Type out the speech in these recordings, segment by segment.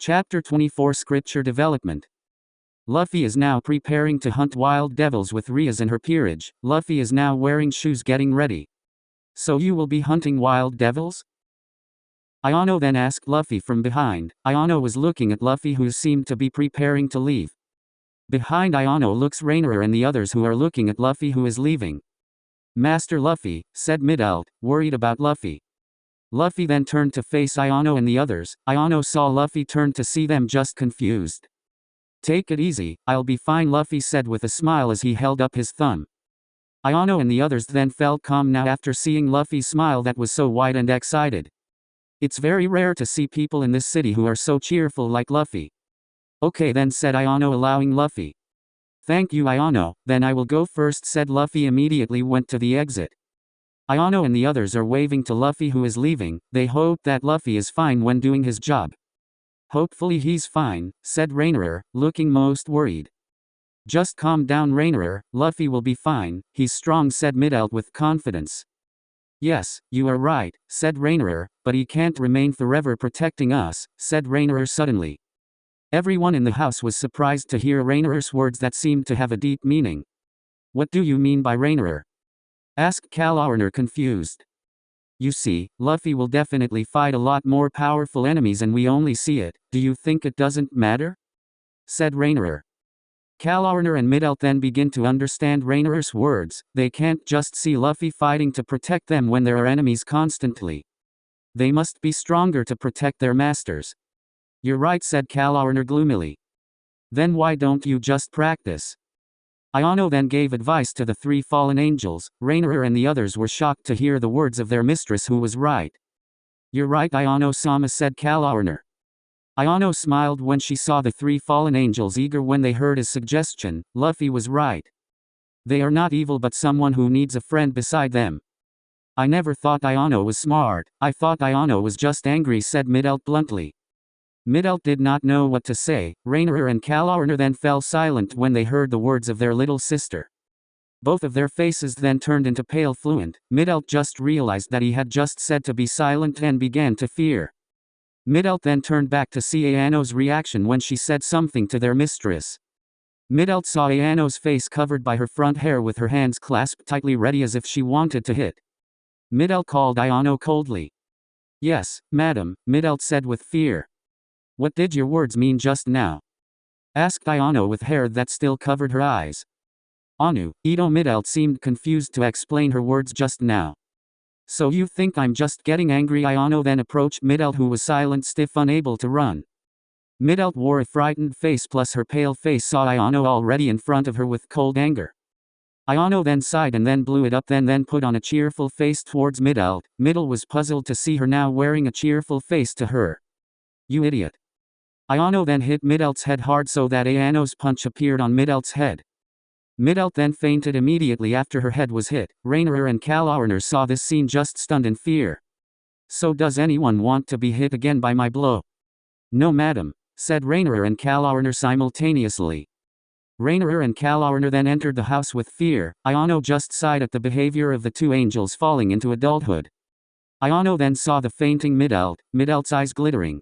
Chapter 24 Scripture Development. Luffy is now preparing to hunt wild devils with Riazs and her peerage. Luffy is now wearing shoes getting ready. So you will be hunting wild devils? Ayano then asked Luffy from behind. Ayano was looking at Luffy, who seemed to be preparing to leave. Behind Ayano looks Rainer and the others, who are looking at Luffy, who is leaving. Master Luffy, said Midelt, worried about Luffy. Luffy then turned to face Ayano and the others. Ayano saw Luffy turn to see them, just confused. Take it easy, I'll be fine, Luffy said with a smile as he held up his thumb. Ayano and the others then felt calm now after seeing Luffy's smile that was so wide and excited. It's very rare to see people in this city who are so cheerful like Luffy. Okay then, said Ayano, allowing Luffy. Thank you, Ayano, then I will go first, said Luffy. Immediately went to the exit. Ayano and the others are waving to Luffy, who is leaving. They hope that Luffy is fine when doing his job. Hopefully he's fine, said Rainer, looking most worried. Just calm down, Rainer, Luffy will be fine, he's strong, said Midelt with confidence. Yes, you are right, said Rainer, but he can't remain forever protecting us, said Rainer suddenly. Everyone in the house was surprised to hear Rainer's words that seemed to have a deep meaning. What do you mean by Rainer? Asked Kalauerner, confused. You see, Luffy will definitely fight a lot more powerful enemies and we only see it. Do you think it doesn't matter? Said Rainer. Kalauerner and Midelt then begin to understand Rainer's words. They can't just see Luffy fighting to protect them when there are enemies constantly. They must be stronger to protect their masters. You're right, said Kalauerner gloomily. Then why don't you just practice? Ayano then gave advice to the three fallen angels. Rainer and the others were shocked to hear the words of their mistress, who was right. You're right, Ayano-sama, said Kalauerner. Ayano smiled when she saw the three fallen angels eager when they heard his suggestion. Luffy was right. They are not evil but someone who needs a friend beside them. I never thought Ayano was smart, I thought Ayano was just angry, said Midelt bluntly. Midelt did not know what to say. Rainer and Kalauerner then fell silent when they heard the words of their little sister. Both of their faces then turned into pale fluent. Midelt just realized that he had just said to be silent and began to fear. Midelt then turned back to see Ayano's reaction when she said something to their mistress. Midelt saw Ayano's face covered by her front hair with her hands clasped tightly, ready as if she wanted to hit. Midelt called Ayano coldly. Yes, madam, Midelt said with fear. What did your words mean just now? Asked Ayano with hair that still covered her eyes. Anu, Ito. Midelt seemed confused to explain her words just now. So you think I'm just getting angry? Ayano then approached Midelt, who was silent, stiff, unable to run. Midelt wore a frightened face, plus her pale face saw Ayano already in front of her with cold anger. Ayano then sighed and then blew it up, then put on a cheerful face towards Midelt. Midelt was puzzled to see her now wearing a cheerful face to her. You idiot. Ayano then hit Midelt's head hard so that Ayano's punch appeared on Midelt's head. Midelt then fainted immediately after her head was hit. Rainer and Kalauerner saw this scene, just stunned in fear. So does anyone want to be hit again by my blow? No, madam, said Rainer and Kalauerner simultaneously. Rainer and Kalauerner then entered the house with fear. Ayano just sighed at the behavior of the two angels falling into adulthood. Ayano then saw the fainting Midelt, Midelt's eyes glittering.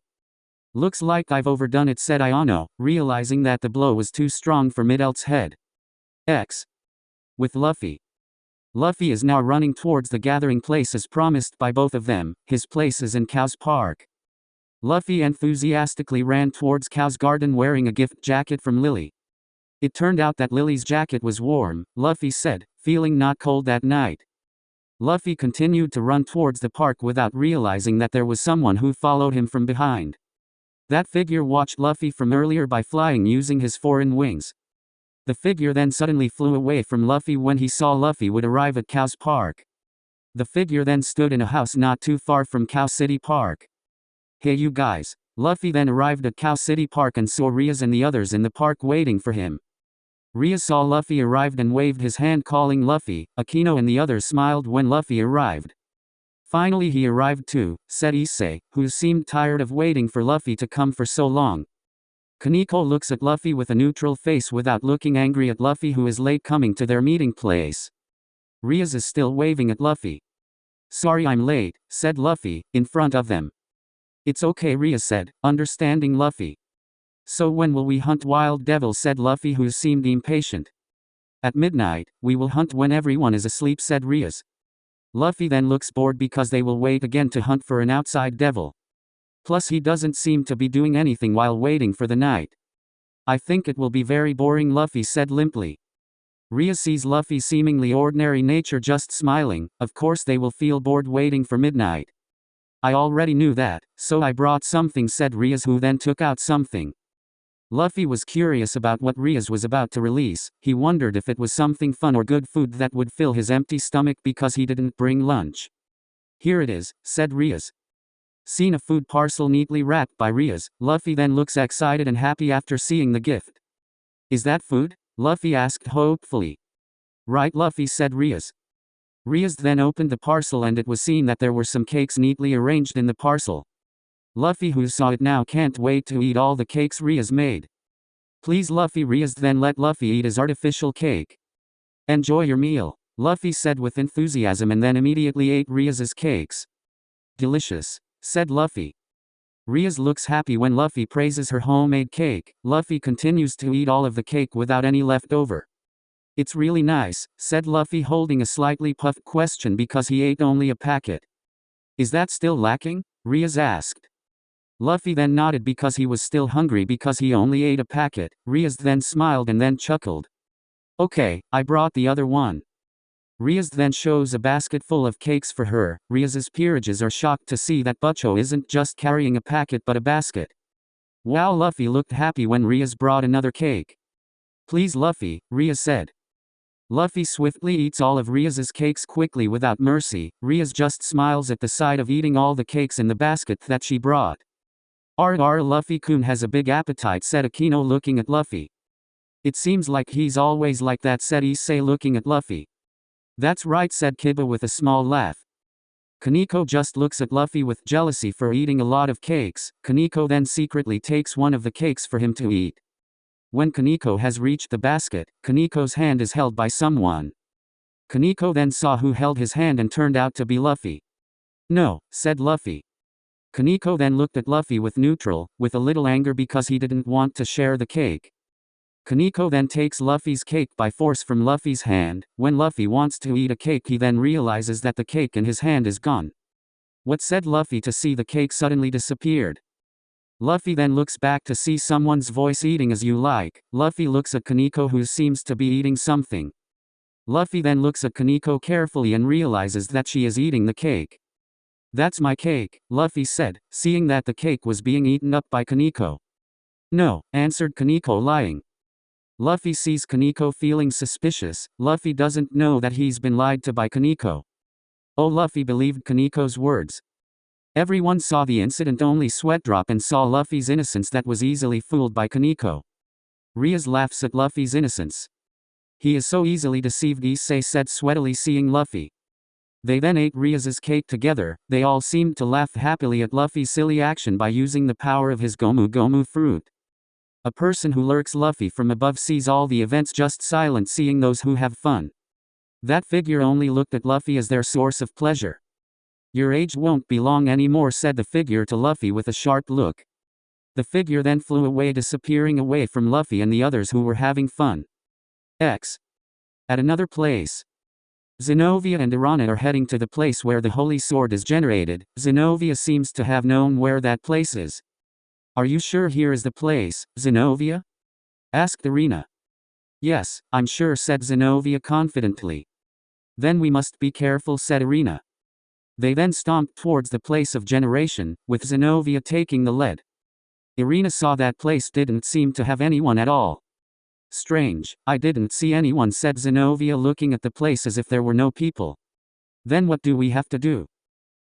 Looks like I've overdone it, said Ayano, realizing that the blow was too strong for Midelt's head. With Luffy. Luffy is now running towards the gathering place as promised by both of them. His place is in Cow's Park. Luffy enthusiastically ran towards Cow's garden wearing a gift jacket from Lily. It turned out that Lily's jacket was warm, Luffy said, feeling not cold that night. Luffy continued to run towards the park without realizing that there was someone who followed him from behind. That figure watched Luffy from earlier by flying using his foreign wings. The figure then suddenly flew away from Luffy when he saw Luffy would arrive at Cow's Park. The figure then stood in a house not too far from Cow City Park. Hey you guys. Luffy then arrived at Cow City Park and saw Riazs and the others in the park waiting for him. Riazs saw Luffy arrived and waved his hand calling Luffy. Akino and the others smiled when Luffy arrived. Finally he arrived too, said Issei, who seemed tired of waiting for Luffy to come for so long. Kaneko looks at Luffy with a neutral face without looking angry at Luffy, who is late coming to their meeting place. Riazs is still waving at Luffy. Sorry I'm late, said Luffy, in front of them. It's okay, Riaz said, understanding Luffy. So when will we hunt wild devils, said Luffy, who seemed impatient. At midnight, we will hunt when everyone is asleep, said Riaz. Luffy then looks bored because they will wait again to hunt for an outside devil. Plus he doesn't seem to be doing anything while waiting for the night. I think it will be very boring, Luffy said limply. Riaz sees Luffy's seemingly ordinary nature just smiling. Of course they will feel bored waiting for midnight. I already knew that, so I brought something, said Riaz, who then took out something. Luffy was curious about what Riaz was about to release. He wondered if it was something fun or good food that would fill his empty stomach because he didn't bring lunch. Here it is, said Riaz. Seeing a food parcel neatly wrapped by Riaz, Luffy then looks excited and happy after seeing the gift. Is that food? Luffy asked hopefully. Right, Luffy, said Riaz. Riaz then opened the parcel and it was seen that there were some cakes neatly arranged in the parcel. Luffy, who saw it now, can't wait to eat all the cakes Riaz made. Please, Luffy. Riaz then let Luffy eat his artificial cake. Enjoy your meal, Luffy said with enthusiasm, and then immediately ate Riaz's cakes. Delicious, said Luffy. Riaz looks happy when Luffy praises her homemade cake. Luffy continues to eat all of the cake without any left over. It's really nice, said Luffy, holding a slightly puffed question because he ate only a packet. Is that still lacking? Riaz asked. Luffy then nodded because he was still hungry because he only ate a packet. Riaz then smiled and then chuckled. Okay, I brought the other one. Riaz then shows a basket full of cakes for her. Riaz's peerages are shocked to see that Butcho isn't just carrying a packet but a basket. Wow, Luffy looked happy when Riaz brought another cake. Please, Luffy, Riaz said. Luffy swiftly eats all of Riaz's cakes quickly without mercy. Riaz just smiles at the sight of eating all the cakes in the basket that she brought. Luffy-kun has a big appetite, said Akino, looking at Luffy. It seems like he's always like that, said Issei, looking at Luffy. That's right, said Kiba with a small laugh. Kaneko just looks at Luffy with jealousy for eating a lot of cakes. Kaneko then secretly takes one of the cakes for him to eat. When Kaneko has reached the basket, Kaneko's hand is held by someone. Kaneko then saw who held his hand and turned out to be Luffy. No, said Luffy. Kaneko then looked at Luffy with a little anger because he didn't want to share the cake. Kaneko then takes Luffy's cake by force from Luffy's hand. When Luffy wants to eat a cake, he then realizes that the cake in his hand is gone. What, said Luffy to see the cake suddenly disappeared. Luffy then looks back to see someone's voice, eating as you like. Luffy looks at Kaneko, who seems to be eating something. Luffy then looks at Kaneko carefully and realizes that she is eating the cake. That's my cake, Luffy said, seeing that the cake was being eaten up by Kaneko. No, answered Kaneko, lying. Luffy sees Kaneko feeling suspicious. Luffy doesn't know that he's been lied to by Kaneko. Oh, Luffy believed Kaneko's words. Everyone saw the incident, only Sweatdrop and saw Luffy's innocence that was easily fooled by Kaneko. Riaz laughs at Luffy's innocence. He is so easily deceived, Issei said sweatily, seeing Luffy. They then ate Riaz's cake together. They all seemed to laugh happily at Luffy's silly action by using the power of his Gomu Gomu fruit. A person who lurks Luffy from above sees all the events, just silent, seeing those who have fun. That figure only looked at Luffy as their source of pleasure. Your age won't be long anymore, said the figure to Luffy with a sharp look. The figure then flew away, disappearing away from Luffy and the others who were having fun. At another place. Zenovia and Irana are heading to the place where the Holy Sword is generated. Zenovia seems to have known where that place is. Are you sure here is the place, Zenovia? Asked Irina. Yes, I'm sure, said Zenovia confidently. Then we must be careful, said Irina. They then stomped towards the place of generation, with Zenovia taking the lead. Irina saw that place didn't seem to have anyone at all. Strange, I didn't see anyone, said Zenovia, looking at the place as if there were no people. Then what do we have to do?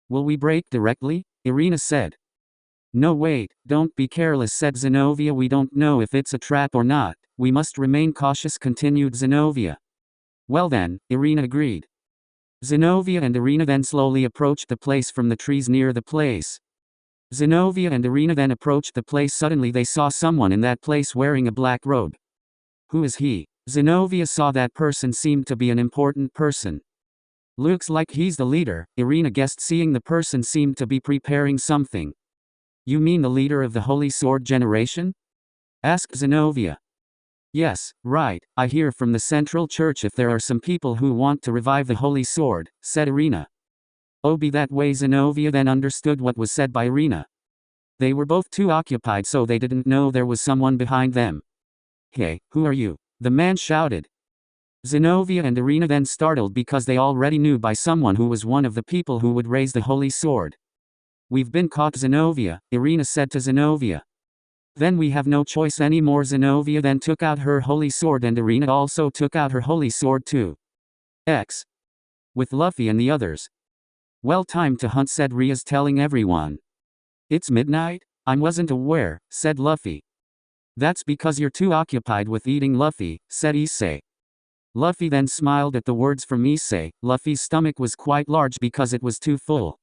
Will we break directly? Irina said. No, wait, don't be careless, said Zenovia. We don't know if it's a trap or not. We must remain cautious, continued Zenovia. Well then, Irina agreed. Zenovia and Irina then slowly approached the place from the trees near the place. Zenovia and Irina then approached the place. Suddenly they saw someone in that place wearing a black robe. Who is he? Zenovia saw that person seemed to be an important person. Looks like he's the leader, Irina guessed, seeing the person seemed to be preparing something. You mean the leader of the Holy Sword generation? Asked Zenobia. Yes, right, I hear from the Central Church if there are some people who want to revive the Holy Sword, said Irina. Oh, be that way. Zenobia then understood what was said by Irina. They were both too occupied, so they didn't know there was someone behind them. Hey, who are you? The man shouted. Zenobia and Irina then startled because they already knew by someone who was one of the people who would raise the Holy Sword. We've been caught, Zenobia, Irina said to Zenobia. Then we have no choice anymore. Zenobia then took out her Holy Sword and Irina also took out her Holy Sword too. With Luffy and the others. Well, time to hunt, said Riazs, telling everyone. It's midnight? I wasn't aware, said Luffy. That's because you're too occupied with eating, Luffy, said Issei. Luffy then smiled at the words from Issei. Luffy's stomach was quite large because it was too full.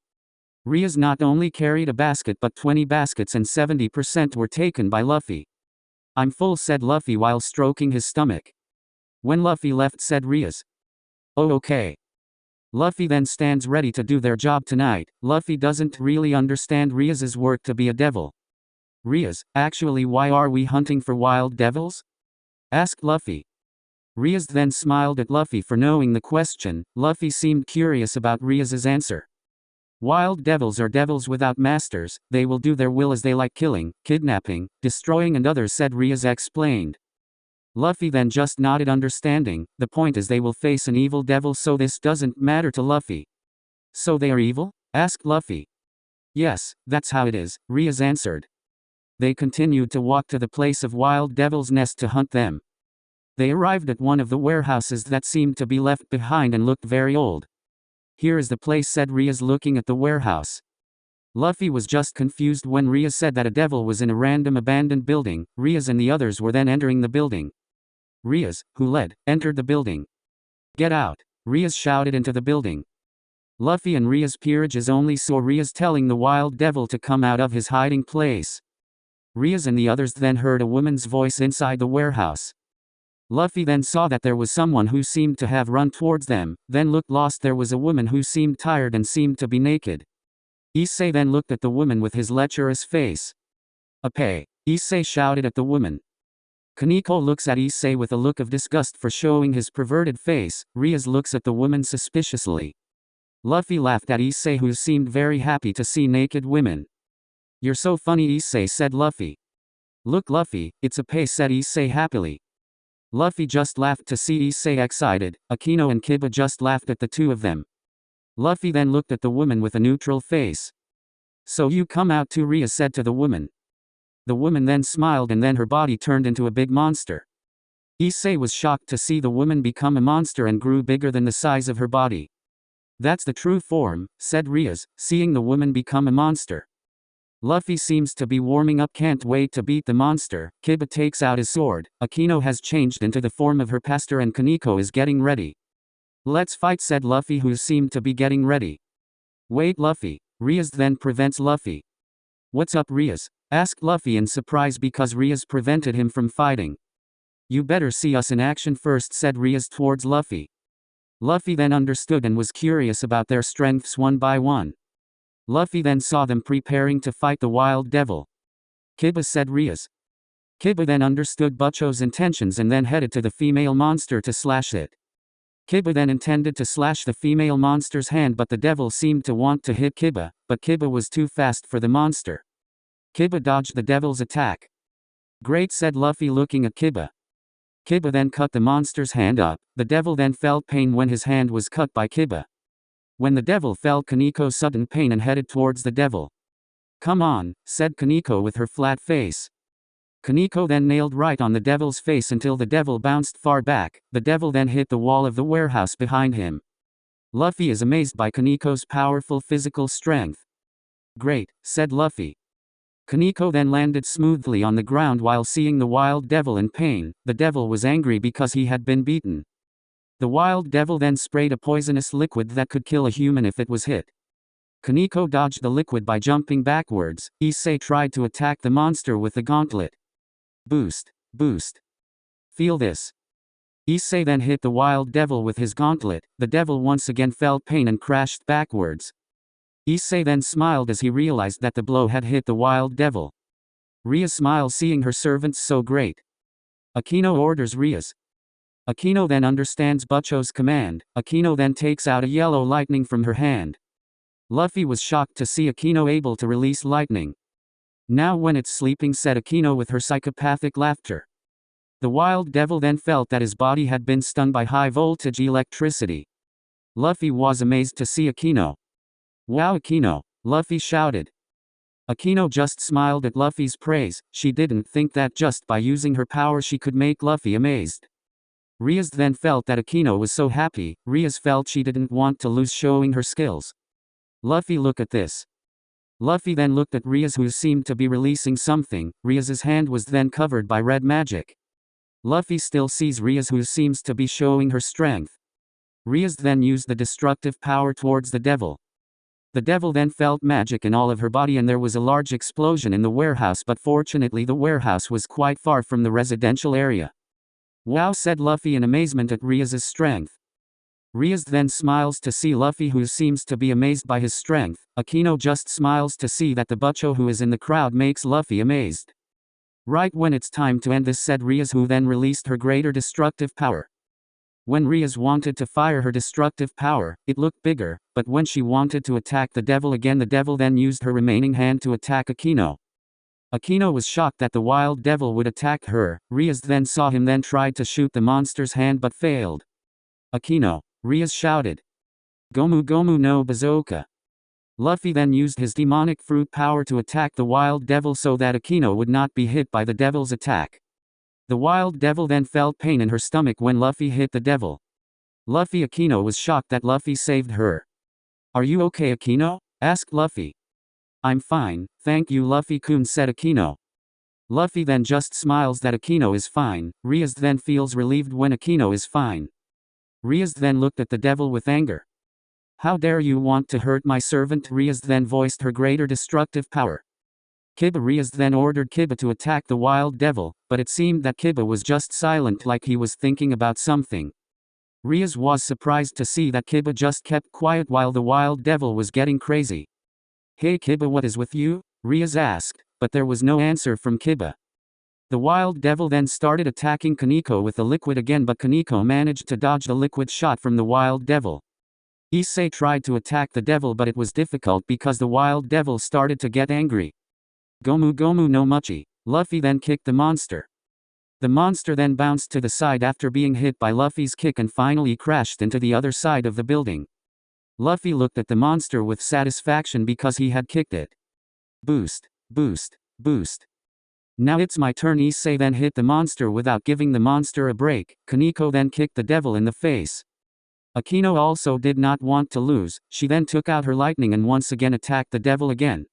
Riazs not only carried a basket but 20 baskets and 70% were taken by Luffy. I'm full, said Luffy while stroking his stomach. When Luffy left, said Riazs. Oh, okay. Luffy then stands ready to do their job tonight. Luffy doesn't really understand Riaz's work to be a devil. Riazs, actually, why are we hunting for wild devils? Asked Luffy. Riazs then smiled at Luffy for knowing the question. Luffy seemed curious about Riaz's answer. Wild devils are devils without masters, they will do their will as they like, killing, kidnapping, destroying and others, said Riazs explained. Luffy then just nodded understanding. The point is they will face an evil devil, so this doesn't matter to Luffy. So they are evil? Asked Luffy. Yes, that's how it is, Riazs answered. They continued to walk to the place of Wild Devil's nest to hunt them. They arrived at one of the warehouses that seemed to be left behind and looked very old. Here is the place, said Riazs, looking at the warehouse. Luffy was just confused when Riazs said that a devil was in a random abandoned building. Riazs and the others were then entering the building. Riazs, who led, entered the building. Get out! Riazs shouted into the building. Luffy and Riazs Peerages only saw Riazs telling the wild devil to come out of his hiding place. Riazs and the others then heard a woman's voice inside the warehouse. Luffy then saw that there was someone who seemed to have run towards them, then looked lost. There was a woman who seemed tired and seemed to be naked. Issei then looked at the woman with his lecherous face. Appay! Issei shouted at the woman. Kaneko looks at Issei with a look of disgust for showing his perverted face. Riazs looks at the woman suspiciously. Luffy laughed at Issei, who seemed very happy to see naked women. You're so funny, Issei, said Luffy. Look, Luffy, it's Appay, said Issei happily. Luffy just laughed to see Issei excited. Akino and Kiba just laughed at the two of them. Luffy then looked at the woman with a neutral face. So you come out too, Riazs said to the woman. The woman then smiled and then her body turned into a big monster. Issei was shocked to see the woman become a monster and grew bigger than the size of her body. That's the true form, said Riazs, seeing the woman become a monster. Luffy seems to be warming up, can't wait to beat the monster. Kiba takes out his sword. Akino has changed into the form of her pastor and Kaneko is getting ready. Let's fight, said Luffy, who seemed to be getting ready. Wait, Luffy. Riazs then prevents Luffy. What's up, Riazs? Asked Luffy in surprise because Riazs prevented him from fighting. You better see us in action first, said Riazs towards Luffy. Luffy then understood and was curious about their strengths one by one. Luffy then saw them preparing to fight the wild devil. Kiba, said Riazs. Kiba then understood Butcho's intentions and then headed to the female monster to slash it. Kiba then intended to slash the female monster's hand, but the devil seemed to want to hit Kiba, but Kiba was too fast for the monster. Kiba dodged the devil's attack. Great, said Luffy looking at Kiba. Kiba then cut the monster's hand up. The devil then felt pain when his hand was cut by Kiba. When the devil felt Kaneko's sudden pain and headed towards the devil. Come on, said Kaneko with her flat face. Kaneko then nailed right on the devil's face until the devil bounced far back. The devil then hit the wall of the warehouse behind him. Luffy is amazed by Kaneko's powerful physical strength. Great, said Luffy. Kaneko then landed smoothly on the ground while seeing the wild devil in pain. The devil was angry because he had been beaten. The wild devil then sprayed a poisonous liquid that could kill a human if it was hit. Kaneko dodged the liquid by jumping backwards. Issei tried to attack the monster with the gauntlet. Boost, boost. Feel this. Issei then hit the wild devil with his gauntlet. The devil once again felt pain and crashed backwards. Issei then smiled as he realized that the blow had hit the wild devil. Riaz smiles seeing her servants so great. Akino orders Riaz. Akino then understands Butcho's command. Akino then takes out a yellow lightning from her hand. Luffy was shocked to see Akino able to release lightning. "Now when it's sleeping," said Akino with her psychopathic laughter. The wild devil then felt that his body had been stung by high-voltage electricity. Luffy was amazed to see Akino. "Wow, Akino!" Luffy shouted. Akino just smiled at Luffy's praise. She didn't think that just by using her power she could make Luffy amazed. Riaz then felt that Akino was so happy. Riaz felt she didn't want to lose showing her skills. "Luffy, look at this." Luffy then looked at Riaz, who seemed to be releasing something. Riaz's hand was then covered by red magic. Luffy still sees Riaz, who seems to be showing her strength. Riaz then used the destructive power towards the devil. The devil then felt magic in all of her body and there was a large explosion in the warehouse, but fortunately the warehouse was quite far from the residential area. "Wow," said Luffy in amazement at Riaz's strength. Riaz then smiles to see Luffy, who seems to be amazed by his strength. Akino just smiles to see that the Butcho who is in the crowd makes Luffy amazed. "Right when it's time to end this," said Riaz, who then released her greater destructive power. When Riaz wanted to fire her destructive power, it looked bigger, but when she wanted to attack the devil again, the devil then used her remaining hand to attack Akino. Akino was shocked that the wild devil would attack her. Riaz then saw him, then tried to shoot the monster's hand but failed. "Akino!" Riaz shouted. "Gomu Gomu no Bazooka!" Luffy then used his demonic fruit power to attack the wild devil so that Akino would not be hit by the devil's attack. The wild devil then felt pain in her stomach when Luffy hit the devil. Akino was shocked that Luffy saved her. "Are you okay, Akino?" asked Luffy. "I'm fine, thank you, Luffy-kun," said Akino. Luffy then just smiles that Akino is fine. Riaz then feels relieved when Akino is fine. Riaz then looked at the devil with anger. "How dare you want to hurt my servant?" Riaz then voiced her greater destructive power. Kiba. Riaz then ordered Kiba to attack the wild devil, but it seemed that Kiba was just silent, like he was thinking about something. Riaz was surprised to see that Kiba just kept quiet while the wild devil was getting crazy. "Hey Kiba, what is with you?" Riaz asked, but there was no answer from Kiba. The wild devil then started attacking Kaneko with the liquid again, but Kaneko managed to dodge the liquid shot from the wild devil. Issei tried to attack the devil, but it was difficult because the wild devil started to get angry. "Gomu Gomu no Muchi." Luffy then kicked the monster. The monster then bounced to the side after being hit by Luffy's kick and finally crashed into the other side of the building. Luffy looked at the monster with satisfaction because he had kicked it. Boost, boost, boost. "Now it's my turn." Issei then hit the monster without giving the monster a break. Kaneko then kicked the devil in the face. Akino also did not want to lose. She then took out her lightning and once again attacked the devil again.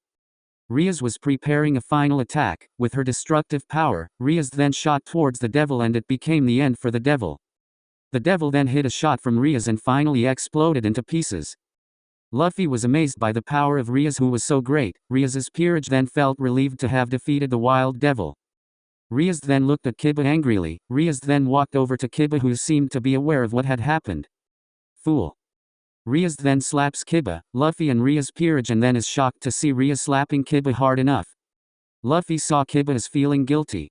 Riaz was preparing a final attack. With her destructive power, Riaz then shot towards the devil and it became the end for the devil. The devil then hit a shot from Riaz and finally exploded into pieces. Luffy was amazed by the power of Riaz, who was so great. Riaz's peerage then felt relieved to have defeated the wild devil. Riaz then looked at Kiba angrily. Riaz then walked over to Kiba, who seemed to be aware of what had happened. "Fool." Riaz then slaps Kiba. Luffy and Riaz peerage and then is shocked to see Riaz slapping Kiba hard enough. Luffy saw Kiba as feeling guilty.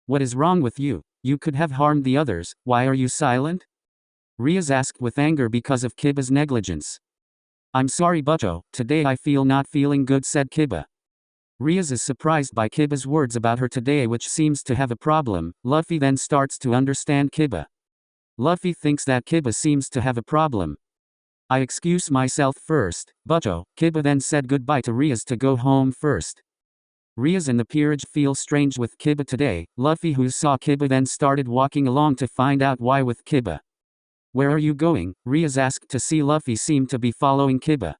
"What is wrong with you? You could have harmed the others, why are you silent?" Riaz asked with anger because of Kiba's negligence. "I'm sorry Butcho, today I feel not feeling good," said Kiba. Riaz is surprised by Kiba's words about her today, which seems to have a problem. Luffy then starts to understand Kiba. Luffy thinks that Kiba seems to have a problem. "I excuse myself first, Butcho." Kiba then said goodbye to Riaz to go home first. Riaz and the peerage feel strange with Kiba today. Luffy, who saw Kiba, then started walking along to find out why with Kiba. "Where are you going?" Riaz asked to see Luffy seemed to be following Kiba.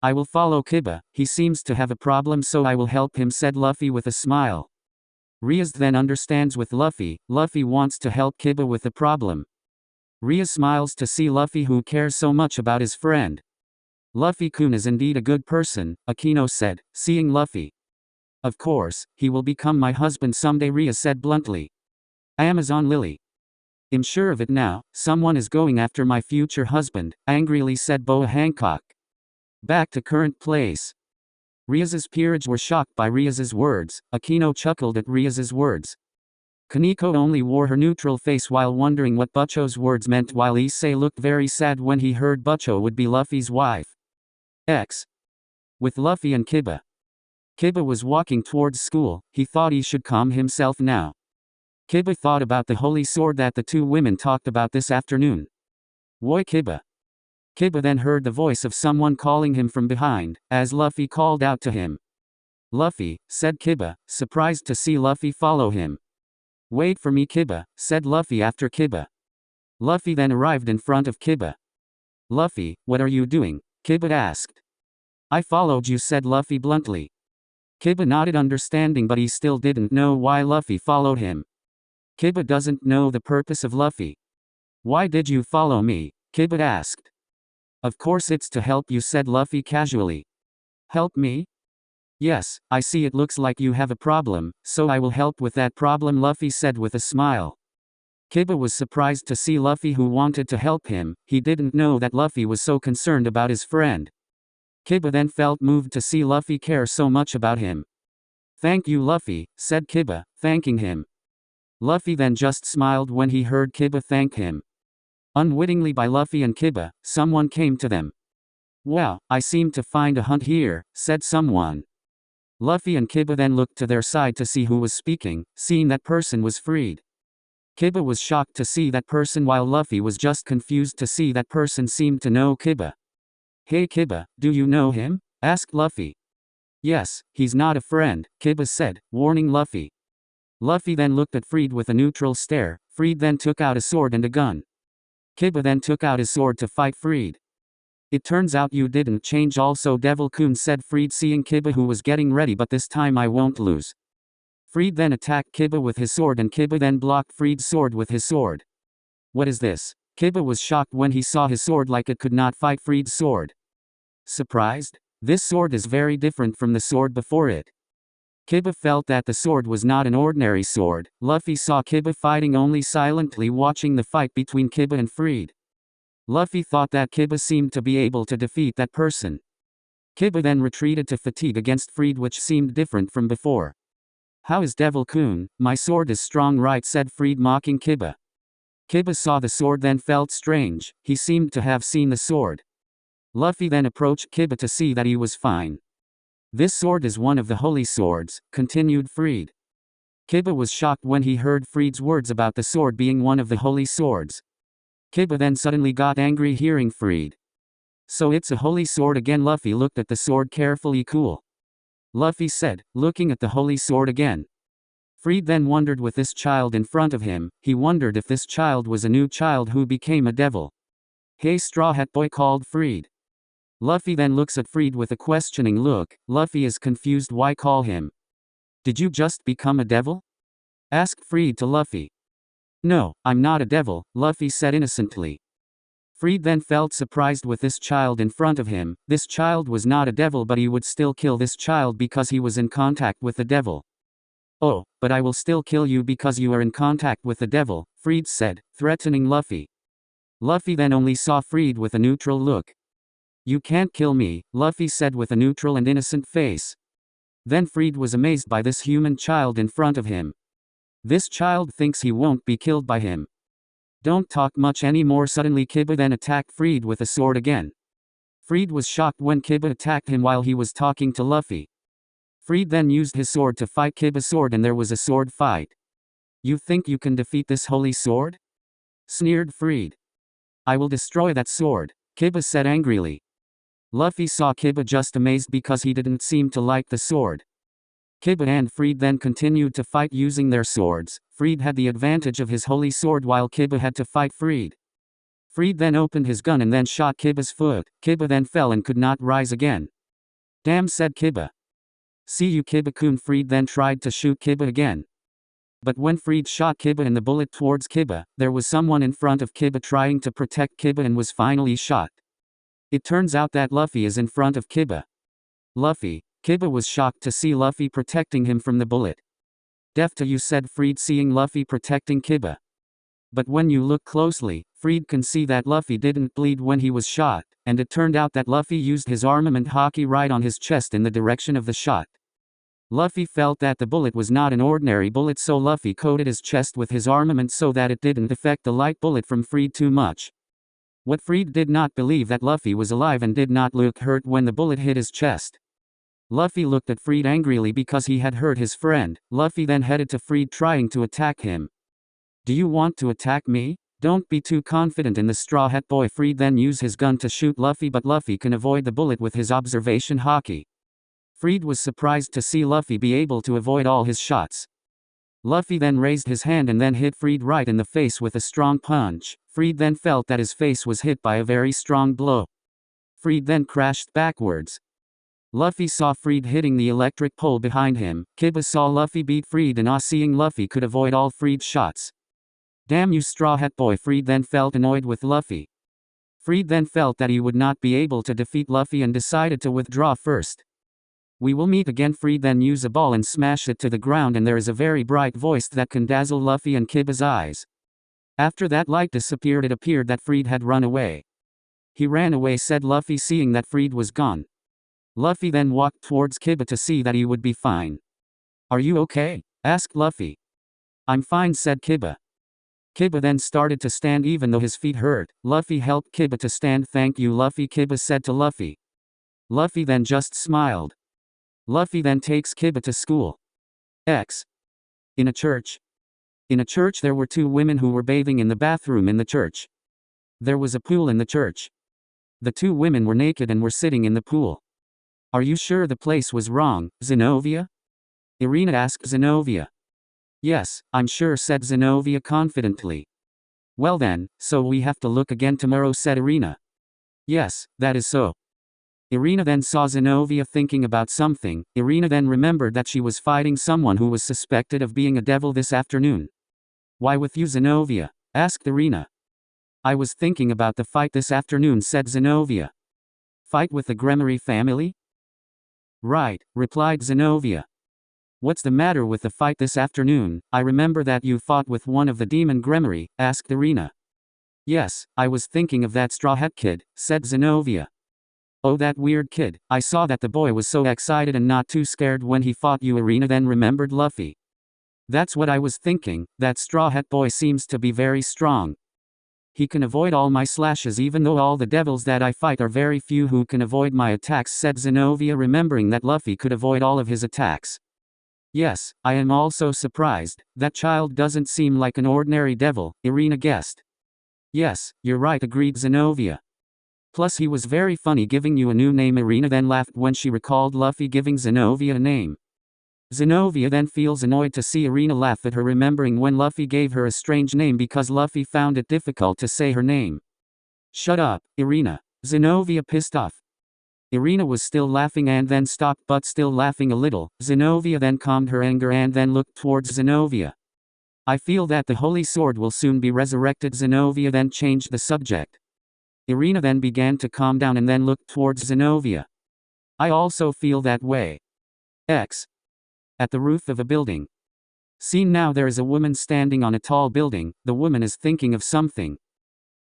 "I will follow Kiba, he seems to have a problem so I will help him," said Luffy with a smile. Riaz then understands with Luffy. Luffy wants to help Kiba with the problem. Riaz smiles to see Luffy, who cares so much about his friend. "Luffy-kun is indeed a good person," Akino said, seeing Luffy. "Of course, he will become my husband someday," Riaz said bluntly. "Amazon Lily. I'm sure of it now, someone is going after my future husband," angrily said Boa Hancock. Back to current place. Riaz's peerage were shocked by Riaz's words. Akino chuckled at Riaz's words. Kaneko only wore her neutral face while wondering what Butcho's words meant, while Issei looked very sad when he heard Butcho would be Luffy's wife. With Luffy and Kiba. Kiba was walking towards school. He thought he should calm himself now. Kiba thought about the holy sword that the two women talked about this afternoon. Woi Kiba. Kiba then heard the voice of someone calling him from behind, as Luffy called out to him. Luffy, said Kiba, surprised to see Luffy follow him. Wait for me Kiba, said Luffy after Kiba. Luffy then arrived in front of Kiba. Luffy, what are you doing? Kiba asked. I followed you, said Luffy bluntly. Kiba nodded understanding, but he still didn't know why Luffy followed him. Kiba doesn't know the purpose of Luffy. Why did you follow me? Kiba asked. Of course it's to help you, said Luffy casually. Help me? Yes, I see it looks like you have a problem, so I will help with that problem, Luffy said with a smile. Kiba was surprised to see Luffy, who wanted to help him. He didn't know that Luffy was so concerned about his friend. Kiba then felt moved to see Luffy care so much about him. Thank you Luffy, said Kiba, thanking him. Luffy then just smiled when he heard Kiba thank him. Unwittingly by Luffy and Kiba, someone came to them. Wow, I seem to find a hunt here, said someone. Luffy and Kiba then looked to their side to see who was speaking, seeing that person was freed. Kiba was shocked to see that person, while Luffy was just confused to see that person seemed to know Kiba. Hey Kiba, do you know him? Asked Luffy. Yes, he's not a friend, Kiba said, warning Luffy. Luffy then looked at Freed with a neutral stare. Freed then took out a sword and a gun. Kiba then took out his sword to fight Freed. It turns out you didn't change also, Devil-kun, said Freed, seeing Kiba, who was getting ready, but this time I won't lose. Freed then attacked Kiba with his sword and Kiba then blocked Freed's sword with his sword. What is this? Kiba was shocked when he saw his sword, like it could not fight Freed's sword. Surprised? This sword is very different from the sword before it. Kiba felt that the sword was not an ordinary sword. Luffy saw Kiba fighting only silently, watching the fight between Kiba and Freed. Luffy thought that Kiba seemed to be able to defeat that person. Kiba then retreated to fatigue against Freed, which seemed different from before. How is Devil-kun? My sword is strong, right? Said Freed, mocking Kiba. Kiba saw the sword then felt strange. He seemed to have seen the sword. Luffy then approached Kiba to see that he was fine. This sword is one of the holy swords, continued Freed. Kiba was shocked when he heard Freed's words about the sword being one of the holy swords. Kiba then suddenly got angry hearing Freed. So it's a holy sword again? Luffy looked at the sword carefully. Cool. Luffy said, looking at the holy sword again. Freed then wondered with this child in front of him. He wondered if this child was a new child who became a devil. Hey Straw Hat Boy, called Freed. Luffy then looks at Freed with a questioning look. Luffy is confused. Why call him? Did you just become a devil? Asked Freed to Luffy. No, I'm not a devil, Luffy said innocently. Freed then felt surprised with this child in front of him. This child was not a devil, but he would still kill this child because he was in contact with the devil. Oh, but I will still kill you because you are in contact with the devil, Freed said, threatening Luffy. Luffy then only saw Freed with a neutral look. You can't kill me, Luffy said with a neutral and innocent face. Then Freed was amazed by this human child in front of him. This child thinks he won't be killed by him. Don't talk much anymore. Suddenly Kiba then attacked Freed with a sword again. Freed was shocked when Kiba attacked him while he was talking to Luffy. Freed then used his sword to fight Kiba's sword and there was a sword fight. You think you can defeat this holy sword? Sneered Freed. I will destroy that sword, Kiba said angrily. Luffy saw Kiba just amazed because he didn't seem to like the sword. Kiba and Freed then continued to fight using their swords. Freed had the advantage of his holy sword while Kiba had to fight Freed. Freed then opened his gun and then shot Kiba's foot. Kiba then fell and could not rise again. Damn, said Kiba. See you Kiba-kun. Freed then tried to shoot Kiba again. But when Freed shot Kiba and the bullet towards Kiba, there was someone in front of Kiba trying to protect Kiba and was finally shot. It turns out that Luffy is in front of Kiba. Luffy. Kiba was shocked to see Luffy protecting him from the bullet. Deaf to you, said Freed, seeing Luffy protecting Kiba. But when you look closely, Fried can see that Luffy didn't bleed when he was shot, and it turned out that Luffy used his armament haki right on his chest in the direction of the shot. Luffy felt that the bullet was not an ordinary bullet, so Luffy coated his chest with his armament so that it didn't affect the light bullet from Fried too much. What Fried did not believe that Luffy was alive and did not look hurt when the bullet hit his chest. Luffy looked at Fried angrily because he had hurt his friend. Luffy then headed to Fried trying to attack him. "Do you want to attack me? Don't be too confident in the Straw Hat Boy." Fried then used his gun to shoot Luffy, but Luffy can avoid the bullet with his observation haki. Fried was surprised to see Luffy be able to avoid all his shots. Luffy then raised his hand and then hit Fried right in the face with a strong punch. Fried then felt that his face was hit by a very strong blow. Fried then crashed backwards. Luffy saw Fried hitting the electric pole behind him. Kiba saw Luffy beat Fried and seeing Luffy could avoid all Fried's shots. "Damn you, Straw Hat Boy." Fried then felt annoyed with Luffy. Fried then felt that he would not be able to defeat Luffy and decided to withdraw first. "We will meet again." Fried then use a ball and smash it to the ground, and there is a very bright voice that can dazzle Luffy and Kiba's eyes. After that light disappeared, it appeared that Fried had run away. "He ran away," said Luffy, seeing that Fried was gone. Luffy then walked towards Kiba to see that he would be fine. "Are you okay?" asked Luffy. "I'm fine," said Kiba. Kiba then started to stand even though his feet hurt. Luffy helped Kiba to stand. "Thank you, Luffy," Kiba said to Luffy. Luffy then just smiled. Luffy then takes Kiba to school. In a church. In a church there were two women who were bathing in the bathroom in the church. There was a pool in the church. The two women were naked and were sitting in the pool. "Are you sure the place was wrong, Zenobia?" Irina asked Zenobia. "Yes, I'm sure," said Zenobia confidently. "Well then, so we have to look again tomorrow," said Irina. "Yes, that is so." Irina then saw Zenobia thinking about something. Irina then remembered that she was fighting someone who was suspected of being a devil this afternoon. "Why with you, Zenobia?" asked Irina. "I was thinking about the fight this afternoon," said Zenobia. "Fight with the Gremory family?" "Right," replied Zenobia. "What's the matter with the fight this afternoon? I remember that you fought with one of the demon Gremory," asked Irina. "Yes, I was thinking of that Straw Hat kid," said Zenobia. "Oh, that weird kid. I saw that the boy was so excited and not too scared when he fought you." Irina then remembered Luffy. "That's what I was thinking, that Straw Hat Boy seems to be very strong. He can avoid all my slashes even though all the devils that I fight are very few who can avoid my attacks," said Zenobia, remembering that Luffy could avoid all of his attacks. "Yes, I am also surprised. That child doesn't seem like an ordinary devil," Irina guessed. "Yes, you're right," agreed Zenobia. "Plus he was very funny giving you a new name." Irina then laughed when she recalled Luffy giving Zenobia a name. Zenobia then feels annoyed to see Irina laugh at her, remembering when Luffy gave her a strange name because Luffy found it difficult to say her name. "Shut up, Irina." Zenobia pissed off. Irina was still laughing and then stopped, but still laughing a little. Zenobia then calmed her anger and then looked towards Zenobia. "I feel that the Holy Sword will soon be resurrected." Zenobia then changed the subject. Irina then began to calm down and then looked towards Zenobia. "I also feel that way." At the roof of a building. Scene now: there is a woman standing on a tall building. The woman is thinking of something.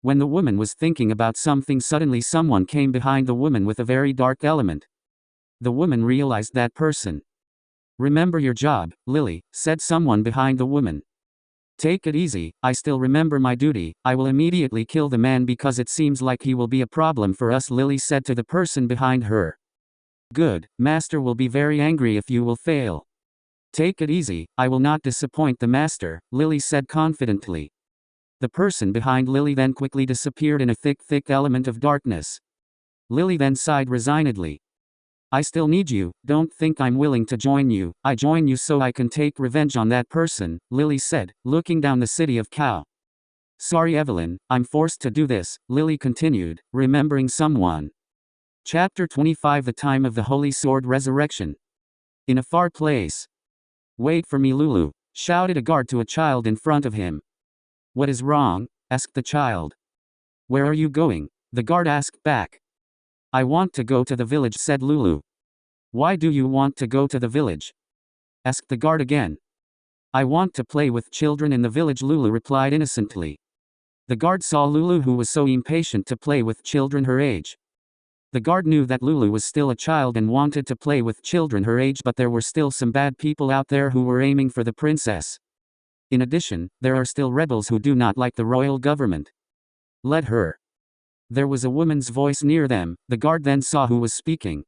When the woman was thinking about something, suddenly someone came behind the woman with a very dark element. The woman realized that person. "Remember your job, Lily," said someone behind the woman. "Take it easy, I still remember my duty. I will immediately kill the man because it seems like he will be a problem for us," Lily said to the person behind her. "Good, master will be very angry if you will fail." "Take it easy, I will not disappoint the master," Lily said confidently. The person behind Lily then quickly disappeared in a thick element of darkness. Lily then sighed resignedly. "I still need you. Don't think I'm willing to join you. I join you so I can take revenge on that person," Lily said, looking down the city of Cow. "Sorry Evelyn, I'm forced to do this," Lily continued, remembering someone. Chapter 25: The Time of the Holy Sword Resurrection. In a far place. "Wait for me, Lulu," shouted a guard to a child in front of him. "What is wrong?" asked the child. "Where are you going?" the guard asked back. "I want to go to the village," said Lulu. "Why do you want to go to the village?" asked the guard again. "I want to play with children in the village," Lulu replied innocently. The guard saw Lulu, who was so impatient to play with children her age. The guard knew that Lulu was still a child and wanted to play with children her age, but there were still some bad people out there who were aiming for the princess. In addition, there are still rebels who do not like the royal government. Let her. There was a woman's voice near them. The guard then saw who was speaking.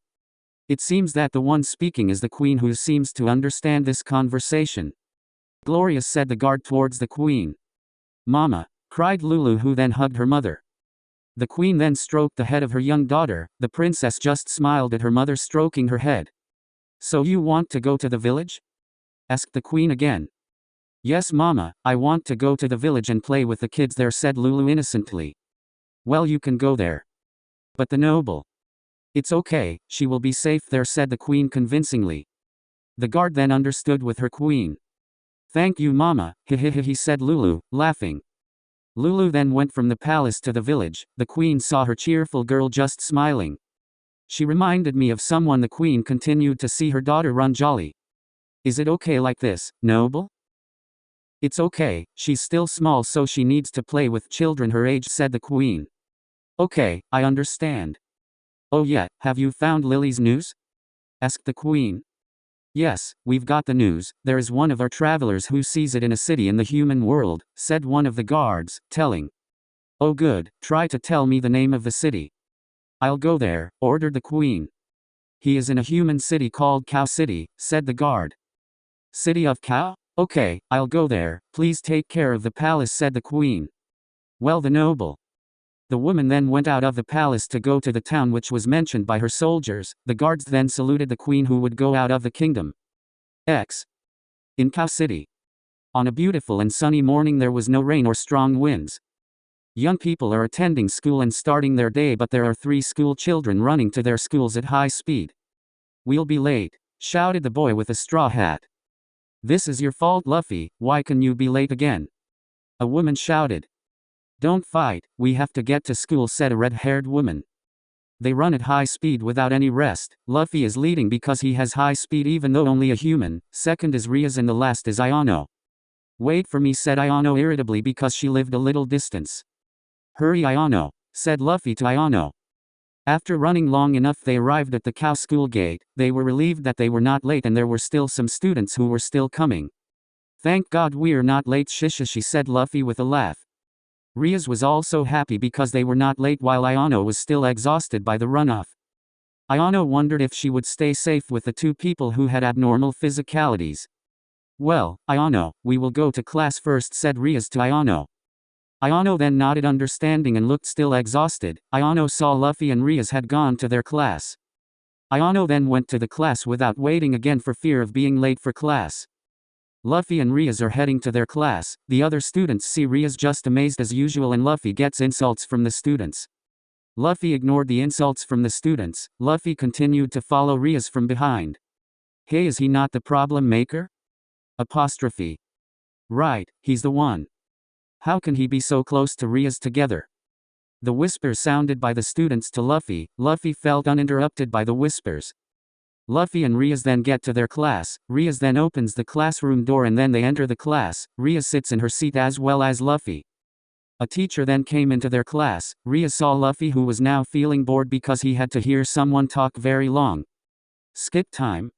It seems that the one speaking is the queen, who seems to understand this conversation. Glorious, said the guard towards the queen. Mama, cried Lulu, who then hugged her mother. The queen then stroked the head of her young daughter. The princess just smiled at her mother stroking her head. So you want to go to the village? Asked the queen again. Yes, Mama, I want to go to the village and play with the kids there, said Lulu innocently. Well, you can go there. But the noble. It's okay, she will be safe there, said the queen convincingly. The guard then understood with her queen. Thank you, Mama, he said Lulu, laughing. Lulu then went from the palace to the village. The queen saw her cheerful girl just smiling. She reminded me of someone. The queen continued to see her daughter run jolly. Is it okay like this, noble? It's okay, she's still small so she needs to play with children her age, said the queen. Okay, I understand. Oh yeah, have you found Lily's news? Asked the queen. Yes, we've got the news. There is one of our travelers who sees it in a city in the human world, said one of the guards, telling. Oh good, try to tell me the name of the city. I'll go there, ordered the queen. He is in a human city called Cow City, said the guard. City of Cow? Okay, I'll go there, please take care of the palace, said the queen. Well, the noble. The woman then went out of the palace to go to the town which was mentioned by her soldiers. The guards then saluted the queen, who would go out of the kingdom. In Cow City. On a beautiful and sunny morning, there was no rain or strong winds. Young people are attending school and starting their day, but there are 3 school children running to their schools at high speed. We'll be late, shouted the boy with a straw hat. This is your fault, Luffy, why can you be late again? A woman shouted. Don't fight, we have to get to school, said a red-haired woman. They run at high speed without any rest. Luffy is leading because he has high speed even though only a human. Second is Riazs and the last is Ayano. Wait for me, said Ayano irritably because she lived a little distance. Hurry, Ayano, said Luffy to Ayano. After running long enough, they arrived at the Cow School gate. They were relieved that they were not late and there were still some students who were still coming. Thank God we're not late, she said Luffy with a laugh. Riazs was also happy because they were not late while Ayano was still exhausted by the runoff. Ayano wondered if she would stay safe with the 2 people who had abnormal physicalities. Well, Ayano, we will go to class first, said Riazs to Ayano. Ayano then nodded understanding and looked still exhausted. Ayano saw Luffy and Riazs had gone to their class. Ayano then went to the class without waiting again for fear of being late for class. Luffy and Riazs are heading to their class. The other students see Riazs just amazed as usual and Luffy gets insults from the students. Luffy ignored the insults from the students. Luffy continued to follow Riazs from behind. Hey, is he not the problem maker? Apostrophe. Right, he's the one. How can he be so close to Riazs together? The whispers sounded by the students to Luffy. Luffy felt uninterrupted by the whispers. Luffy and Riazs then get to their class. Riazs then opens the classroom door and then they enter the class. Riazs sits in her seat as well as Luffy. A teacher then came into their class. Riazs saw Luffy, who was now feeling bored because he had to hear someone talk very long. Skip time.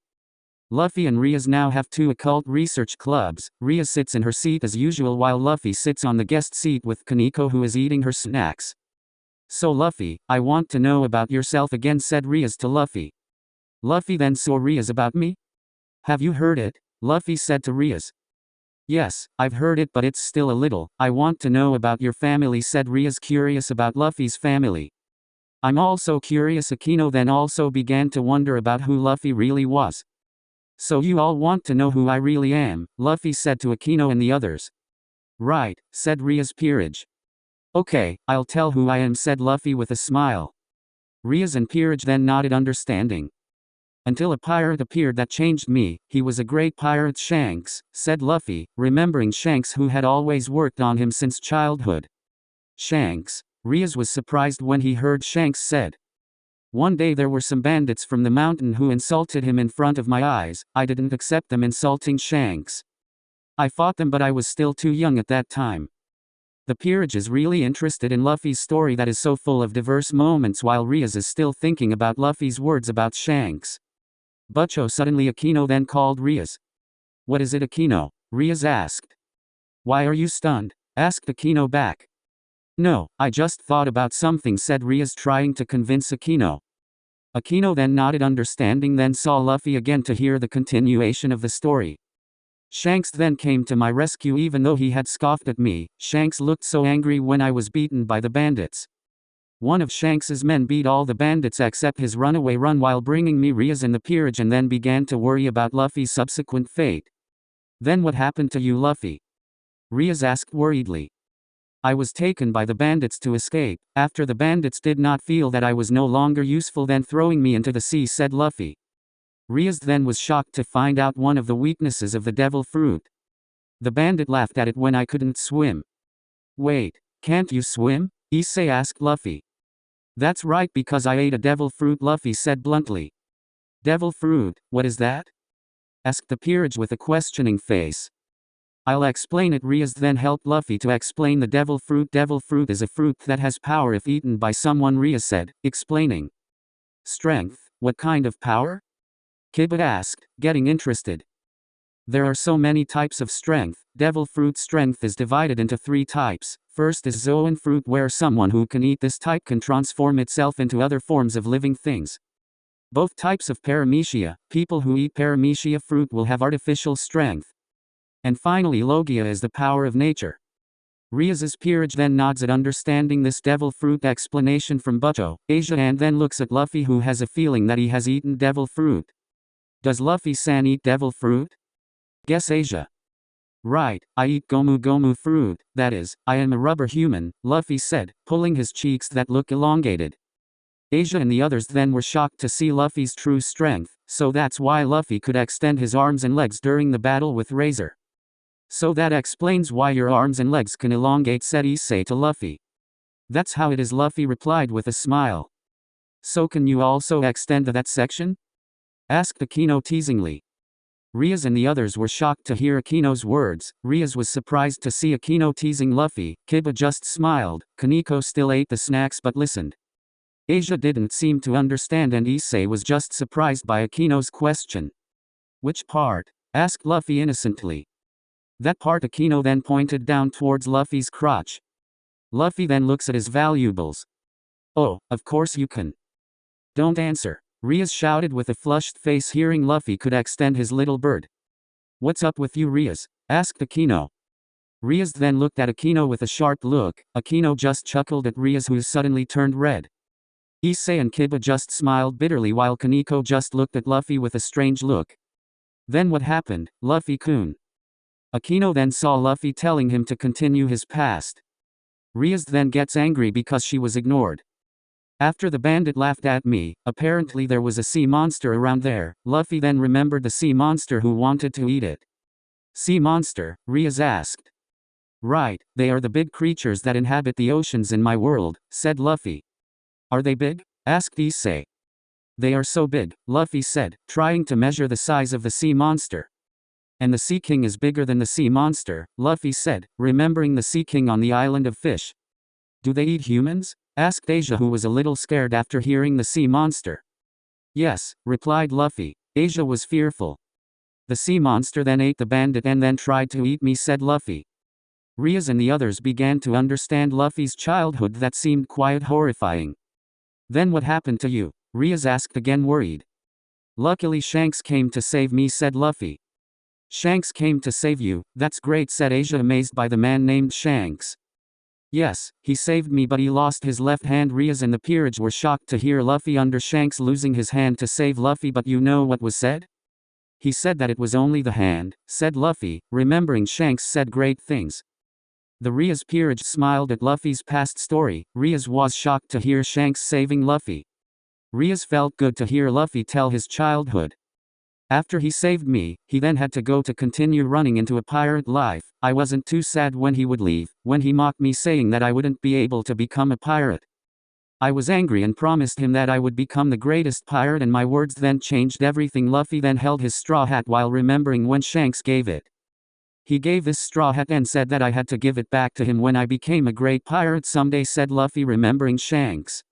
Luffy and Riazs now have 2 occult research clubs. Riazs sits in her seat as usual while Luffy sits on the guest seat with Kaneko, who is eating her snacks. So Luffy, I want to know about yourself again, said Riazs to Luffy. Luffy then saw Riazs. About me? Have you heard it? Luffy said to Riazs. Yes, I've heard it, but it's still a little. I want to know about your family, said Riazs, curious about Luffy's family. I'm also curious. Akino then also began to wonder about who Luffy really was. So you all want to know who I really am, Luffy said to Akino and the others. Right, said Riazs Peerage. Okay, I'll tell who I am, said Luffy with a smile. Riazs and Peerage then nodded understanding. Until a pirate appeared that changed me. He was a great pirate, Shanks, said Luffy, remembering Shanks who had always worked on him since childhood. Shanks. Riazs was surprised when he heard Shanks said. One day there were some bandits from the mountain who insulted him in front of my eyes. I didn't accept them insulting Shanks. I fought them, but I was still too young at that time. The peerage is really interested in Luffy's story that is so full of diverse moments while Riaz is still thinking about Luffy's words about Shanks. Butcho suddenly Aquino then called Riaz. What is it Aquino? Riaz asked. Why are you stunned? Asked Aquino back. No, I just thought about something said Riaz trying to convince Aquino. Aquino then nodded understanding then saw Luffy again to hear the continuation of the story. Shanks then came to my rescue even though he had scoffed at me. Shanks looked so angry when I was beaten by the bandits. One of Shanks's men beat all the bandits except his runaway run while bringing me Riaz and the peerage and then began to worry about Luffy's subsequent fate. Then what happened to you Luffy? Riaz asked worriedly. I was taken by the bandits to escape, after the bandits did not feel that I was no longer useful then throwing me into the sea said Luffy. Riaz then was shocked to find out one of the weaknesses of the devil fruit. The bandit laughed at it when I couldn't swim. Wait, can't you swim? Issei asked Luffy. That's right because I ate a devil fruit Luffy said bluntly. Devil fruit, what is that? Asked the peerage with a questioning face. I'll explain it Riaz then helped Luffy to explain the devil fruit. Devil fruit is a fruit that has power if eaten by someone Riaz said, explaining. Strength, what kind of power? Kiba asked, getting interested. There are so many types of strength. Devil fruit strength is divided into 3 types. First is Zoan fruit where someone who can eat this type can transform itself into other forms of living things. Both types of paramecia, people who eat paramecia fruit will have artificial strength. And finally Logia is the power of nature. Riaz's peerage then nods at understanding this devil fruit explanation from Butcho, Asia and then looks at Luffy who has a feeling that he has eaten devil fruit. Does Luffy-san eat devil fruit? Guess Asia. Right, I eat Gomu Gomu fruit, that is, I am a rubber human, Luffy said, pulling his cheeks that look elongated. Asia and the others then were shocked to see Luffy's true strength, so that's why Luffy could extend his arms and legs during the battle with Razor. So that explains why your arms and legs can elongate said Issei to Luffy. That's how it is Luffy replied with a smile. So can you also extend to that section? Asked Aquino teasingly. Riaz and the others were shocked to hear Aquino's words. Riaz was surprised to see Aquino teasing Luffy. Kiba just smiled. Kaneko still ate the snacks but listened. Asia didn't seem to understand and Issei was just surprised by Aquino's question. Which part? Asked Luffy innocently. That part Aquino then pointed down towards Luffy's crotch. Luffy then looks at his valuables. Oh, of course you can. Don't answer. Riaz shouted with a flushed face hearing Luffy could extend his little bird. What's up with you Riaz? Asked Aquino. Riaz then looked at Aquino with a sharp look. Aquino just chuckled at Riaz who suddenly turned red. Issei and Kiba just smiled bitterly while Kaneko just looked at Luffy with a strange look. Then what happened, Luffy-kun? Aquino then saw Luffy telling him to continue his past. Riaz then gets angry because she was ignored. After the bandit laughed at me, apparently there was a sea monster around there. Luffy then remembered the sea monster who wanted to eat it. Sea monster? Riaz asked. Right, they are the big creatures that inhabit the oceans in my world, said Luffy. Are they big? Asked Issei. They are so big, Luffy said, trying to measure the size of the sea monster. And the Sea King is bigger than the sea monster, Luffy said, remembering the Sea King on the island of fish. Do they eat humans? Asked Asia who was a little scared after hearing the sea monster. Yes, replied Luffy. Asia was fearful. The sea monster then ate the bandit and then tried to eat me said Luffy. Riaz and the others began to understand Luffy's childhood that seemed quite horrifying. Then what happened to you? Riaz asked again worried. Luckily Shanks came to save me said Luffy. Shanks came to save you, that's great said Asia amazed by the man named Shanks. Yes, he saved me but he lost his left hand. Riaz and the peerage were shocked to hear Luffy under Shanks losing his hand to save Luffy but you know what was said? He said that it was only the hand, said Luffy, remembering Shanks said great things. The Riaz peerage smiled at Luffy's past story. Riaz was shocked to hear Shanks saving Luffy. Riaz felt good to hear Luffy tell his childhood. After he saved me, he then had to go to continue running into a pirate life. I wasn't too sad when he would leave, when he mocked me saying that I wouldn't be able to become a pirate. I was angry and promised him that I would become the greatest pirate and my words then changed everything. Luffy then held his straw hat while remembering when Shanks gave it. He gave this straw hat and said that I had to give it back to him when I became a great pirate someday, said Luffy, remembering Shanks.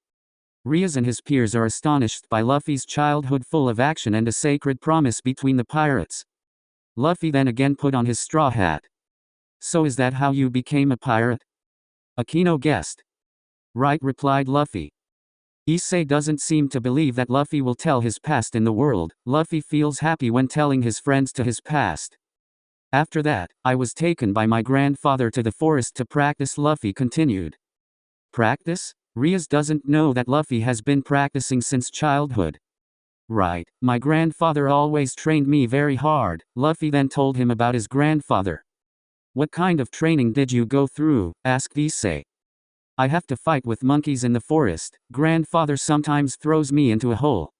Riaz and his peers are astonished by Luffy's childhood full of action and a sacred promise between the pirates. Luffy then again put on his straw hat. So is that how you became a pirate? Aquino guessed. Right, replied Luffy. Issei doesn't seem to believe that Luffy will tell his past in the world. Luffy feels happy when telling his friends to his past. After that, I was taken by my grandfather to the forest to practice, Luffy continued. Practice? Riaz doesn't know that Luffy has been practicing since childhood. Right, my grandfather always trained me very hard. Luffy then told him about his grandfather. What kind of training did you go through? Asked Issei. I have to fight with monkeys in the forest. Grandfather sometimes throws me into a hole.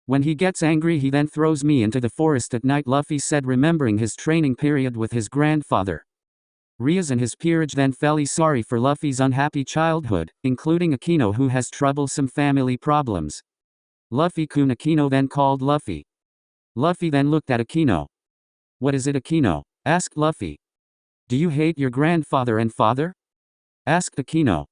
When he gets angry, he then throws me into the forest at night, Luffy said, remembering his training period with his grandfather. Riaz and his peerage then felt sorry for Luffy's unhappy childhood, including Aquino, who has troublesome family problems. Luffy-kun, Aquino then called Luffy. Luffy then looked at Aquino. What is it, Aquino? Asked Luffy. Do you hate your grandfather and father? Asked Aquino.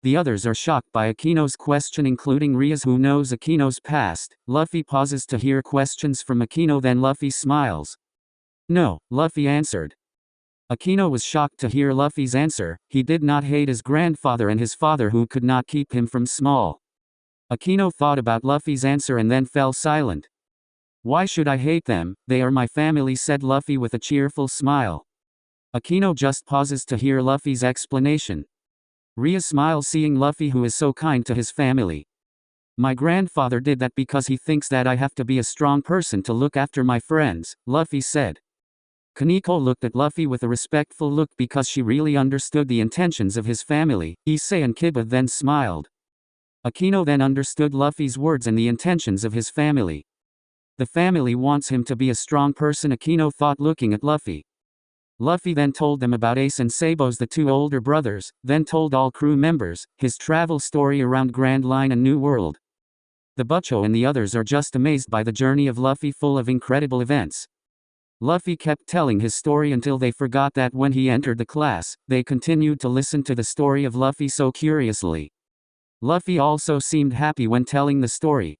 The others are shocked by Aquino's question, including Riaz, who knows Aquino's past. Luffy pauses to hear questions from Aquino, then Luffy smiles. No, Luffy answered. Aquino was shocked to hear Luffy's answer. He did not hate his grandfather and his father, who could not keep him from small. Aquino thought about Luffy's answer and then fell silent. Why should I hate them? They are my family, said Luffy with a cheerful smile. Aquino just pauses to hear Luffy's explanation. Riaz smiles, seeing Luffy, who is so kind to his family. My grandfather did that because he thinks that I have to be a strong person to look after my friends, Luffy said. Kaneko looked at Luffy with a respectful look because she really understood the intentions of his family. Issei and Kiba then smiled. Aquino then understood Luffy's words and the intentions of his family. The family wants him to be a strong person, Aquino thought, looking at Luffy. Luffy then told them about Ace and Sabos, the two older brothers, then told all crew members his travel story around Grand Line and New World. The Butcho and the others are just amazed by the journey of Luffy, full of incredible events. Luffy kept telling his story until they forgot that when he entered the class. They continued to listen to the story of Luffy so curiously. Luffy also seemed happy when telling the story.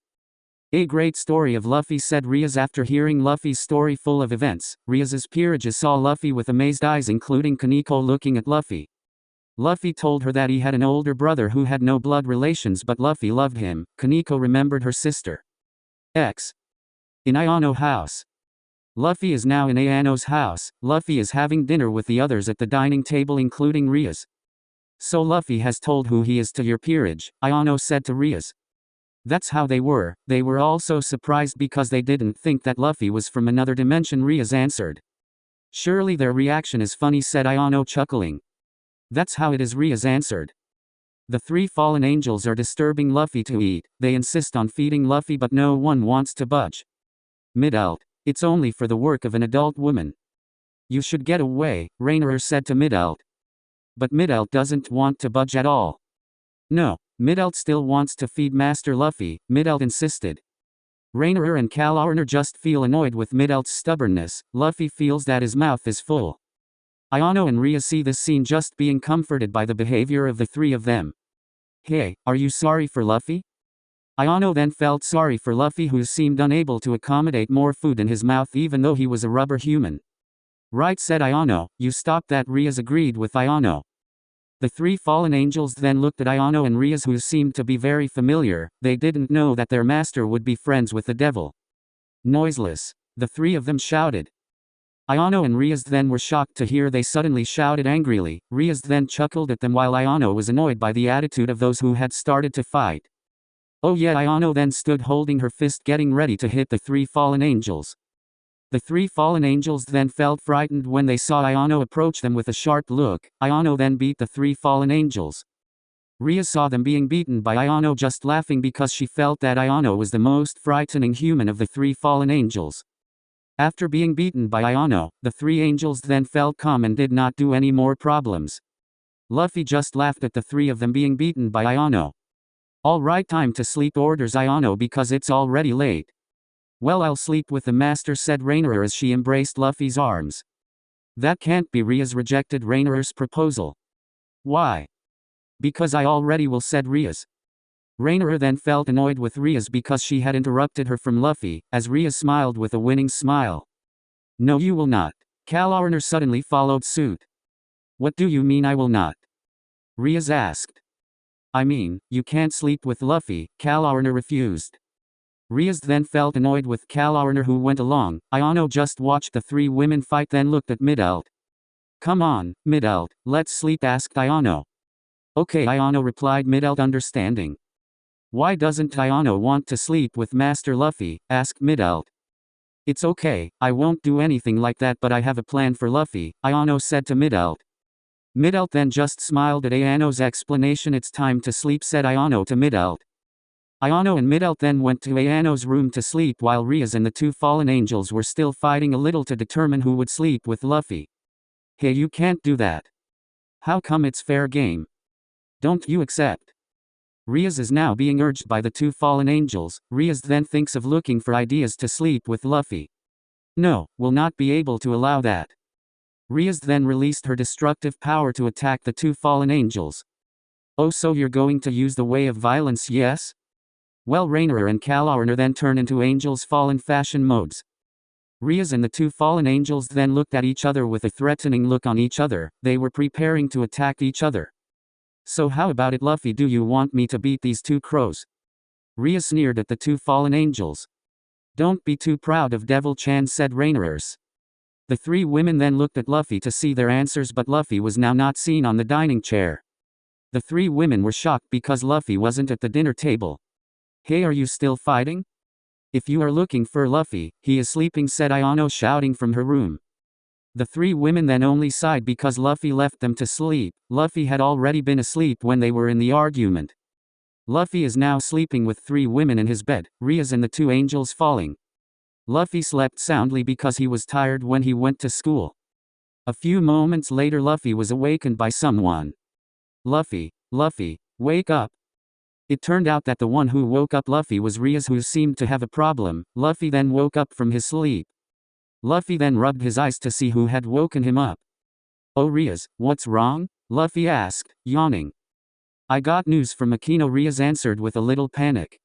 A great story of Luffy, said Riaz after hearing Luffy's story full of events. Riaz's peerages saw Luffy with amazed eyes, including Kaneko looking at Luffy. Luffy told her that he had an older brother who had no blood relations, but Luffy loved him. Kaneko remembered her sister. X. In Ayano House. Luffy is now in Ayano's house. Luffy is having dinner with the others at the dining table, including Riaz. So Luffy has told who he is to your peerage, Ayano said to Riaz. That's how they were. They were also surprised because they didn't think that Luffy was from another dimension, Riaz answered. Surely their reaction is funny, said Ayano, chuckling. That's how it is, Riaz answered. The three fallen angels are disturbing Luffy to eat. They insist on feeding Luffy, but no one wants to budge. Mid-alt. It's only for the work of an adult woman. You should get away, Rainer said to Mid-alt. But Mid-alt doesn't want to budge at all. No. Mid-alt still wants to feed Master Luffy, Mid-alt insisted. Rainer and Kalorner just feel annoyed with Mid-alt's stubbornness. Luffy feels that his mouth is full. Ayano and Riaz see this scene, just being comforted by the behavior of the three of them. Hey, are you sorry for Luffy? Ayano then felt sorry for Luffy, who seemed unable to accommodate more food in his mouth even though he was a rubber human. Right, said Ayano. You stop that, Riaz agreed with Ayano. The three fallen angels then looked at Ayano and Riaz, who seemed to be very familiar. They didn't know that their master would be friends with the devil. Noiseless. The three of them shouted. Ayano and Riaz then were shocked to hear they suddenly shouted angrily. Riaz then chuckled at them while Ayano was annoyed by the attitude of those who had started to fight. Oh yeah, Ayano then stood holding her fist, getting ready to hit the three fallen angels. The three fallen angels then felt frightened when they saw Ayano approach them with a sharp look. Ayano then beat the three fallen angels. Riaz saw them being beaten by Ayano, just laughing because she felt that Ayano was the most frightening human of the three fallen angels. After being beaten by Ayano, the three angels then felt calm and did not do any more problems. Luffy just laughed at the three of them being beaten by Ayano. All right, time to sleep, orders Ayano, because it's already late. Well, I'll sleep with the master, said Rainer as she embraced Luffy's arms. That can't be. Riazs rejected Rainier's proposal. Why? Because I already will, said Riazs. Rainier then felt annoyed with Riazs because she had interrupted her from Luffy, as Riazs smiled with a winning smile. No, you will not. Rainier suddenly followed suit. What do you mean I will not? Riazs asked. I mean, you can't sleep with Luffy, Rainier refused. Riazs then felt annoyed with Rainier, who went along. Ayano just watched the three women fight, then looked at Midelt. Come on, Midelt, let's sleep, asked Ayano. Okay, Ayano replied Midelt, understanding. Why doesn't Ayano want to sleep with Master Luffy, asked Midelt. It's okay, I won't do anything like that, but I have a plan for Luffy, Ayano said to Midelt. Midelt then just smiled at Ayano's explanation. It's time to sleep, said Ayano to Midelt. Ayano and Midelt then went to Ayano's room to sleep while Riazs and the two fallen angels were still fighting a little to determine who would sleep with Luffy. Hey, you can't do that. How come? It's fair game. Don't you accept? Riazs is now being urged by the two fallen angels. Riazs then thinks of looking for ideas to sleep with Luffy. No, will not be able to allow that. Riazs then released her destructive power to attack the two fallen angels. Oh, so you're going to use the way of violence, yes? Well, Rainier and Rainier then turn into angels fallen fashion modes. Riazs and the two fallen angels then looked at each other with a threatening look on each other. They were preparing to attack each other. So how about it, Luffy? Do you want me to beat these two crows? Riazs sneered at the two fallen angels. Don't be too proud of Devil-chan, said Rainiers. The three women then looked at Luffy to see their answers, but Luffy was now not seen on the dining chair. The three women were shocked because Luffy wasn't at the dinner table. Hey, are you still fighting? If you are looking for Luffy, he is sleeping, said Ayano, shouting from her room. The three women then only sighed because Luffy left them to sleep. Luffy had already been asleep when they were in the argument. Luffy is now sleeping with three women in his bed, Riazs and the two angels falling. Luffy slept soundly because he was tired when he went to school. A few moments later, Luffy was awakened by someone. Luffy, wake up. It turned out that the one who woke up Luffy was Riazs, who seemed to have a problem. Luffy then woke up from his sleep. Luffy then rubbed his eyes to see who had woken him up. Oh, Riazs, what's wrong? Luffy asked, yawning. I got news from Aquino, Riazs answered with a little panic.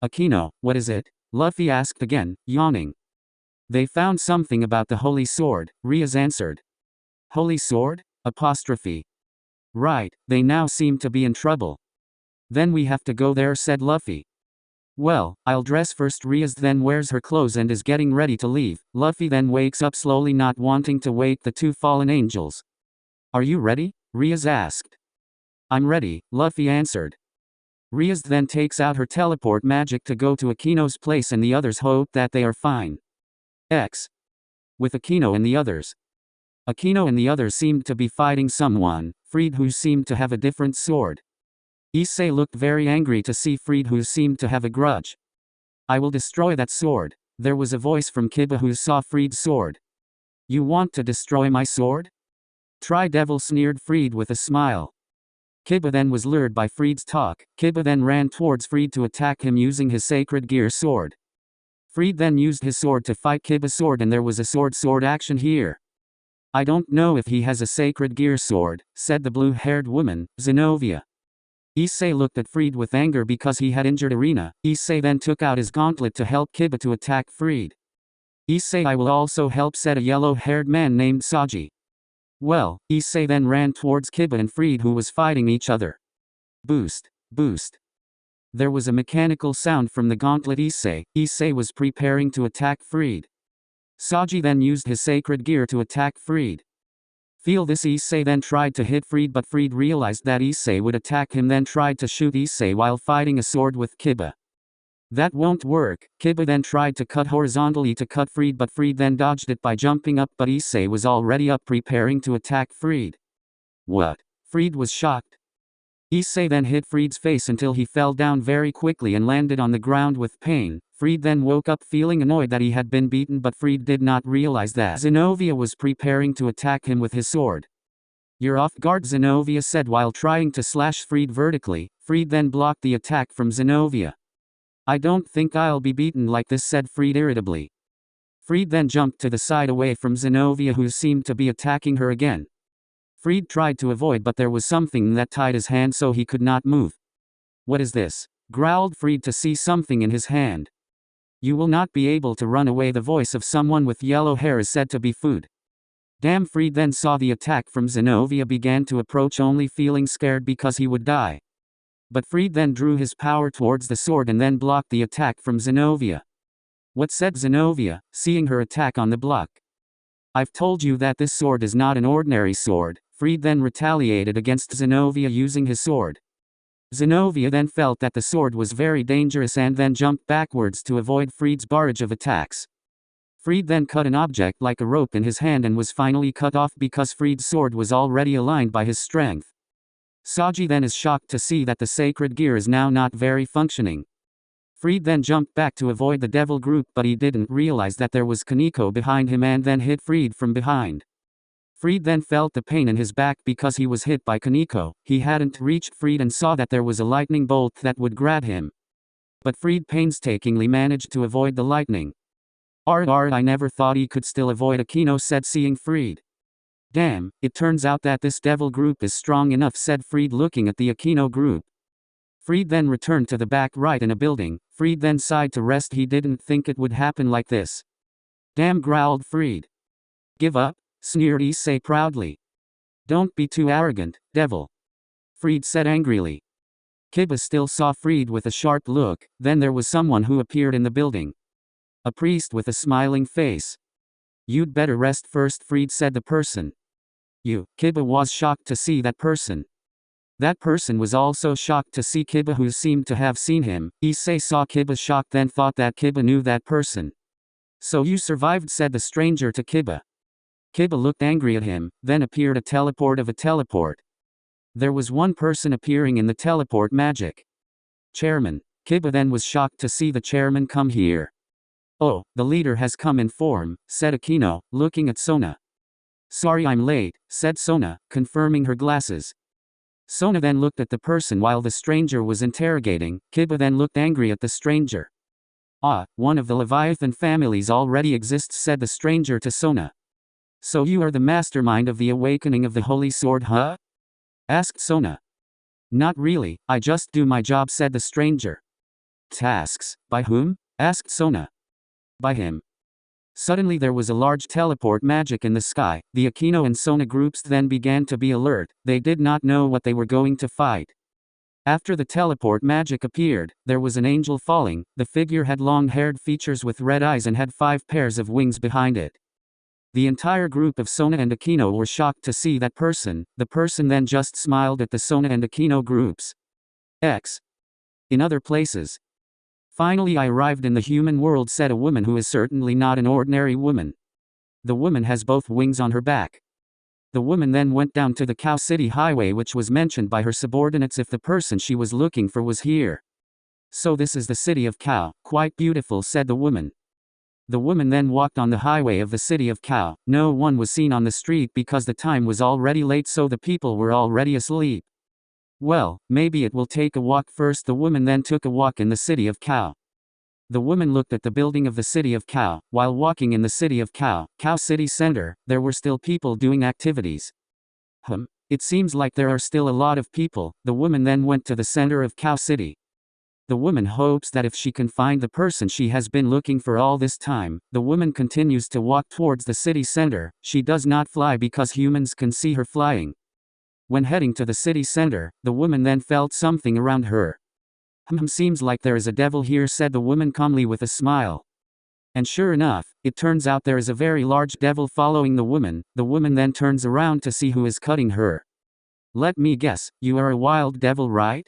Aquino, what is it? Luffy asked again, yawning. They found something about the Holy Sword, Riazs answered. Holy Sword? Apostrophe. Right, they now seem to be in trouble. Then we have to go there, said Luffy. Well, I'll dress first. Riazs then wears her clothes and is getting ready to leave. Luffy then wakes up slowly, not wanting to wake the two fallen angels. Are you ready? Riazs asked. I'm ready, Luffy answered. Riazs then takes out her teleport magic to go to Aquino's place, and the others hope that they are fine. With Aquino and the others. Aquino and the others seemed to be fighting someone, Freed, who seemed to have a different sword. Issei looked very angry to see Freed, who seemed to have a grudge. I will destroy that sword. There was a voice from Kiba, who saw Freed's sword. You want to destroy my sword? Try, Devil sneered Freed with a smile. Kiba then was lured by Freed's talk. Kiba then ran towards Freed to attack him using his sacred gear sword. Freed then used his sword to fight Kiba's sword, and there was a sword action here. I don't know if he has a sacred gear sword, said the blue-haired woman, Zenobia. Issei looked at Freed with anger because he had injured Arena. Issei then took out his gauntlet to help Kiba to attack Freed. Issei, I will also help, said a yellow-haired man named Saji. Well, Issei then ran towards Kiba and Freed, who was fighting each other. Boost. There was a mechanical sound from the gauntlet Issei. Issei was preparing to attack Freed. Saji then used his sacred gear to attack Freed. Feel this, Issei then tried to hit Freed, but Freed realized that Issei would attack him, then tried to shoot Issei while fighting a sword with Kiba. That won't work. Kiba then tried to cut horizontally to cut Freed, but Freed then dodged it by jumping up, but Issei was already up preparing to attack Freed. What? Freed was shocked. Issei then hit Freed's face until he fell down very quickly and landed on the ground with pain. Freed then woke up feeling annoyed that he had been beaten, but Freed did not realize that Zenobia was preparing to attack him with his sword. You're off guard, Zenobia said while trying to slash Freed vertically. Freed then blocked the attack from Zenobia. I don't think I'll be beaten like this, said Freed irritably. Fried then jumped to the side away from Zenobia, who seemed to be attacking her again. Fried tried to avoid, but there was something that tied his hand so he could not move. "What is this?" growled Fried to see something in his hand. "You will not be able to run away." The voice of someone with yellow hair is said to be food. Damn! Fried then saw the attack from Zenobia began to approach, only feeling scared because he would die. But Fried then drew his power towards the sword and then blocked the attack from Zenobia. "What?" said Zenobia, seeing her attack on the block. "I've told you that this sword is not an ordinary sword." Fried then retaliated against Zenobia using his sword. Zenobia then felt that the sword was very dangerous and then jumped backwards to avoid Fried's barrage of attacks. Fried then cut an object like a rope in his hand and was finally cut off because Fried's sword was already aligned by his strength. Saji then is shocked to see that the sacred gear is now not very functioning. Fried then jumped back to avoid the devil group, but he didn't realize that there was Kaneko behind him and then hit Fried from behind. Fried then felt the pain in his back because he was hit by Kaneko. He hadn't reached Fried and saw that there was a lightning bolt that would grab him. But Fried painstakingly managed to avoid the lightning. I never thought he could still avoid Akino," said seeing Fried. "Damn, it turns out that this devil group is strong enough," said Fried looking at the Akino group. Fried then returned to the back right in a building. Fried then sighed to rest. He didn't think it would happen like this. "Damn," growled Fried. "Give up?" sneered Issei proudly. "Don't be too arrogant, devil," Fried said angrily. Kiba still saw Fried with a sharp look. Then there was someone who appeared in the building. A priest with a smiling face. "You'd better rest first," Fried said the person. "You." Kiba was shocked to see that person. That person was also shocked to see Kiba, who seemed to have seen him. Issei saw Kiba shocked, then thought that Kiba knew that person. "So you survived," said the stranger to Kiba. Kiba looked angry at him. Then appeared a teleport of a teleport. There was one person appearing in the teleport magic. "Chairman." Kiba then was shocked to see the chairman come here. "Oh, the leader has come in form," said Akino, looking at Sona. "Sorry I'm late," said Sona, confirming her glasses. Sona then looked at the person while the stranger was interrogating. Kiba then looked angry at the stranger. "Ah, one of the Leviathan families already exists," said the stranger to Sona. "So you are the mastermind of the awakening of the Holy Sword, huh?" asked Sona. "Not really, I just do my job," said the stranger. "Tasks, by whom?" asked Sona. "By him." Suddenly there was a large teleport magic in the sky. The Akino and Sona groups then began to be alert. They did not know what they were going to fight. After the teleport magic appeared, there was an angel falling. The figure had long-haired features with red eyes and had 5 pairs of wings behind it. The entire group of Sona and Akino were shocked to see that person. The person then just smiled at the Sona and Akino groups. In other places. "Finally I arrived in the human world," said a woman who is certainly not an ordinary woman. The woman has both wings on her back. The woman then went down to the Cow City highway, which was mentioned by her subordinates if the person she was looking for was here. "So this is the city of Cow, quite beautiful," said the woman. The woman then walked on the highway of the city of Cow. No one was seen on the street because the time was already late, so the people were already asleep. "Well, maybe it will take a walk first." The woman then took a walk in the city of Cow. The woman looked at the building of the city of Cow. While walking in the city of Cow City Center, there were still people doing activities. It seems like there are still a lot of people." The woman then went to the center of Cow City. The woman hopes that if she can find the person she has been looking for all this time. The woman continues to walk towards the city center. She does not fly because humans can see her flying. When heading to the city center, the woman then felt something around her. Seems like there is a devil here," said the woman calmly with a smile. And sure enough, it turns out there is a very large devil following the woman. The woman then turns around to see who is cutting her. "Let me guess, you are a wild devil, right?"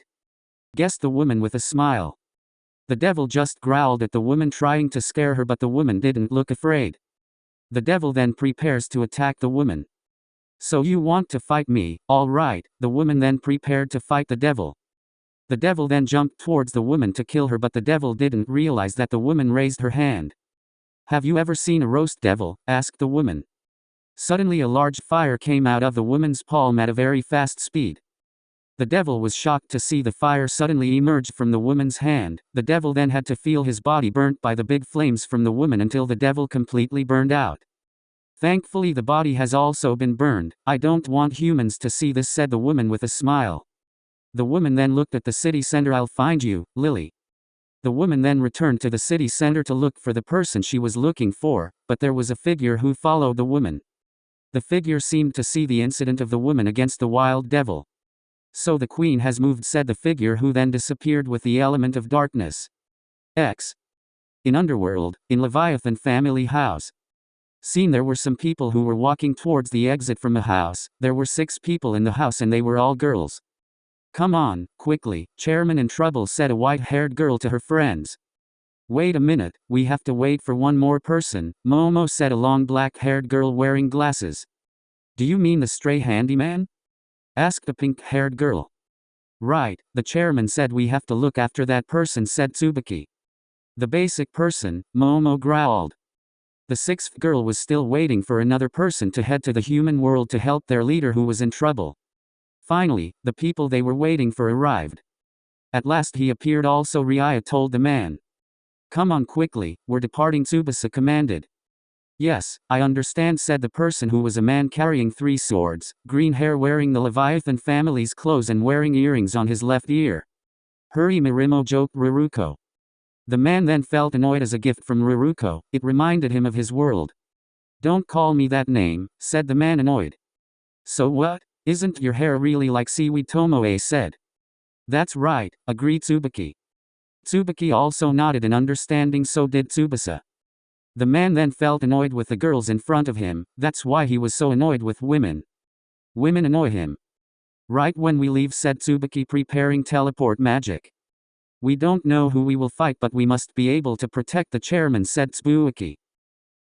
guessed the woman with a smile. The devil just growled at the woman, trying to scare her, but the woman didn't look afraid. The devil then prepares to attack the woman. "So you want to fight me, all right." The woman then prepared to fight the devil. The devil then jumped towards the woman to kill her, but the devil didn't realize that the woman raised her hand. "Have you ever seen a roast devil?" asked the woman. Suddenly a large fire came out of the woman's palm at a very fast speed. The devil was shocked to see the fire suddenly emerge from the woman's hand. The devil then had to feel his body burnt by the big flames from the woman until the devil completely burned out. Thankfully the body has also been burned. I don't want humans to see this, said the woman with a smile. The woman then looked at the city center. I'll find you, Lily. The woman then returned to the city center to look for the person she was looking for, but there was a figure who followed the woman. The figure seemed to see the incident of the woman against the wild devil. So the queen has moved, said the figure, who then disappeared with the element of darkness. X. In Underworld, in Leviathan family house. Scene: there were some people who were walking towards the exit from a house. There were 6 people in the house and they were all girls. Come on, quickly, chairman in trouble, said a white-haired girl to her friends. Wait a minute, we have to wait for one more person, Momo, said a long black-haired girl wearing glasses. Do you mean the stray handyman? Asked a pink-haired girl. Right, the chairman said we have to look after that person, said Tsubaki. The basic person, Momo growled. The 6th girl was still waiting for another person to head to the human world to help their leader who was in trouble. Finally, the people they were waiting for arrived. At last he appeared also. Riazs told the man. Come on quickly, we're departing, Tsubasa commanded. Yes, I understand, said the person who was a man carrying 3 swords, green hair, wearing the Leviathan family's clothes and wearing earrings on his left ear. Hurry, Mirimo, joked Ruruko. The man then felt annoyed as a gift from Ruruko. It reminded him of his world. Don't call me that name, said the man, annoyed. So what? Isn't your hair really like seaweed? Tomoe said. That's right, agreed Tsubaki. Tsubaki also nodded in understanding, so did Tsubasa. The man then felt annoyed with the girls in front of him. That's why he was so annoyed with women. Women annoy him. Right when we leave, said Tsubaki, preparing teleport magic. We don't know who we will fight, but we must be able to protect the chairman, said Tsubaki.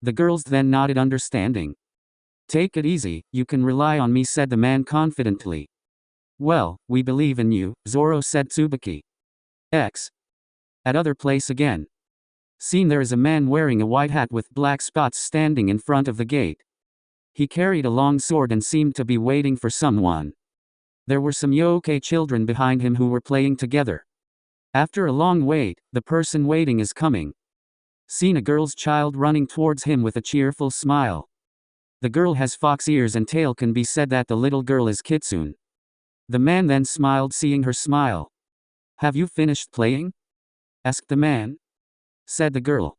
The girls then nodded understanding. Take it easy, you can rely on me, said the man confidently. Well, we believe in you, Zoro, said Tsubaki. X. At other place again. Scene: there is a man wearing a white hat with black spots standing in front of the gate. He carried a long sword and seemed to be waiting for someone. There were some yokai children behind him who were playing together. After a long wait, the person waiting is coming. Scene: a girl's child running towards him with a cheerful smile. The girl has fox ears and tail. Can be said that the little girl is Kitsune. The man then smiled seeing her smile. Have you finished playing? Asked the man. Said the girl.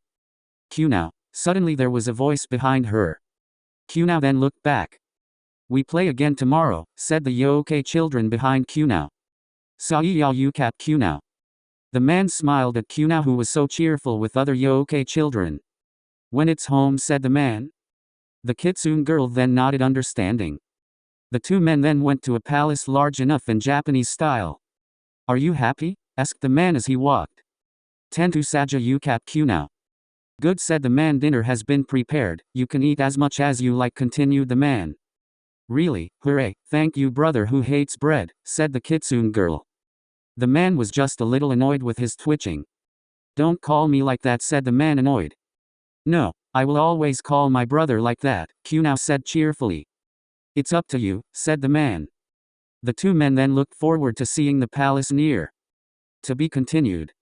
Q now. Suddenly there was a voice behind her. Q now then looked back. We play again tomorrow, said the yokai children behind Q now. Saiya Yukap Q now. The man smiled at Q now, who was so cheerful with other yokai children. When it's home, said the man. The Kitsune girl then nodded understanding. The 2 men then went to a palace large enough in Japanese style. Are you happy? Asked the man as he walked. Tentu Saja Yukap Q now. Good, said the man. Dinner has been prepared, you can eat as much as you like, continued the man. Really, hooray, thank you brother who hates bread, said the Kitsune girl. The man was just a little annoyed with his twitching. Don't call me like that, said the man, annoyed. No, I will always call my brother like that, Q now said cheerfully. It's up to you, said the man. The 2 men then looked forward to seeing the palace near. To be continued.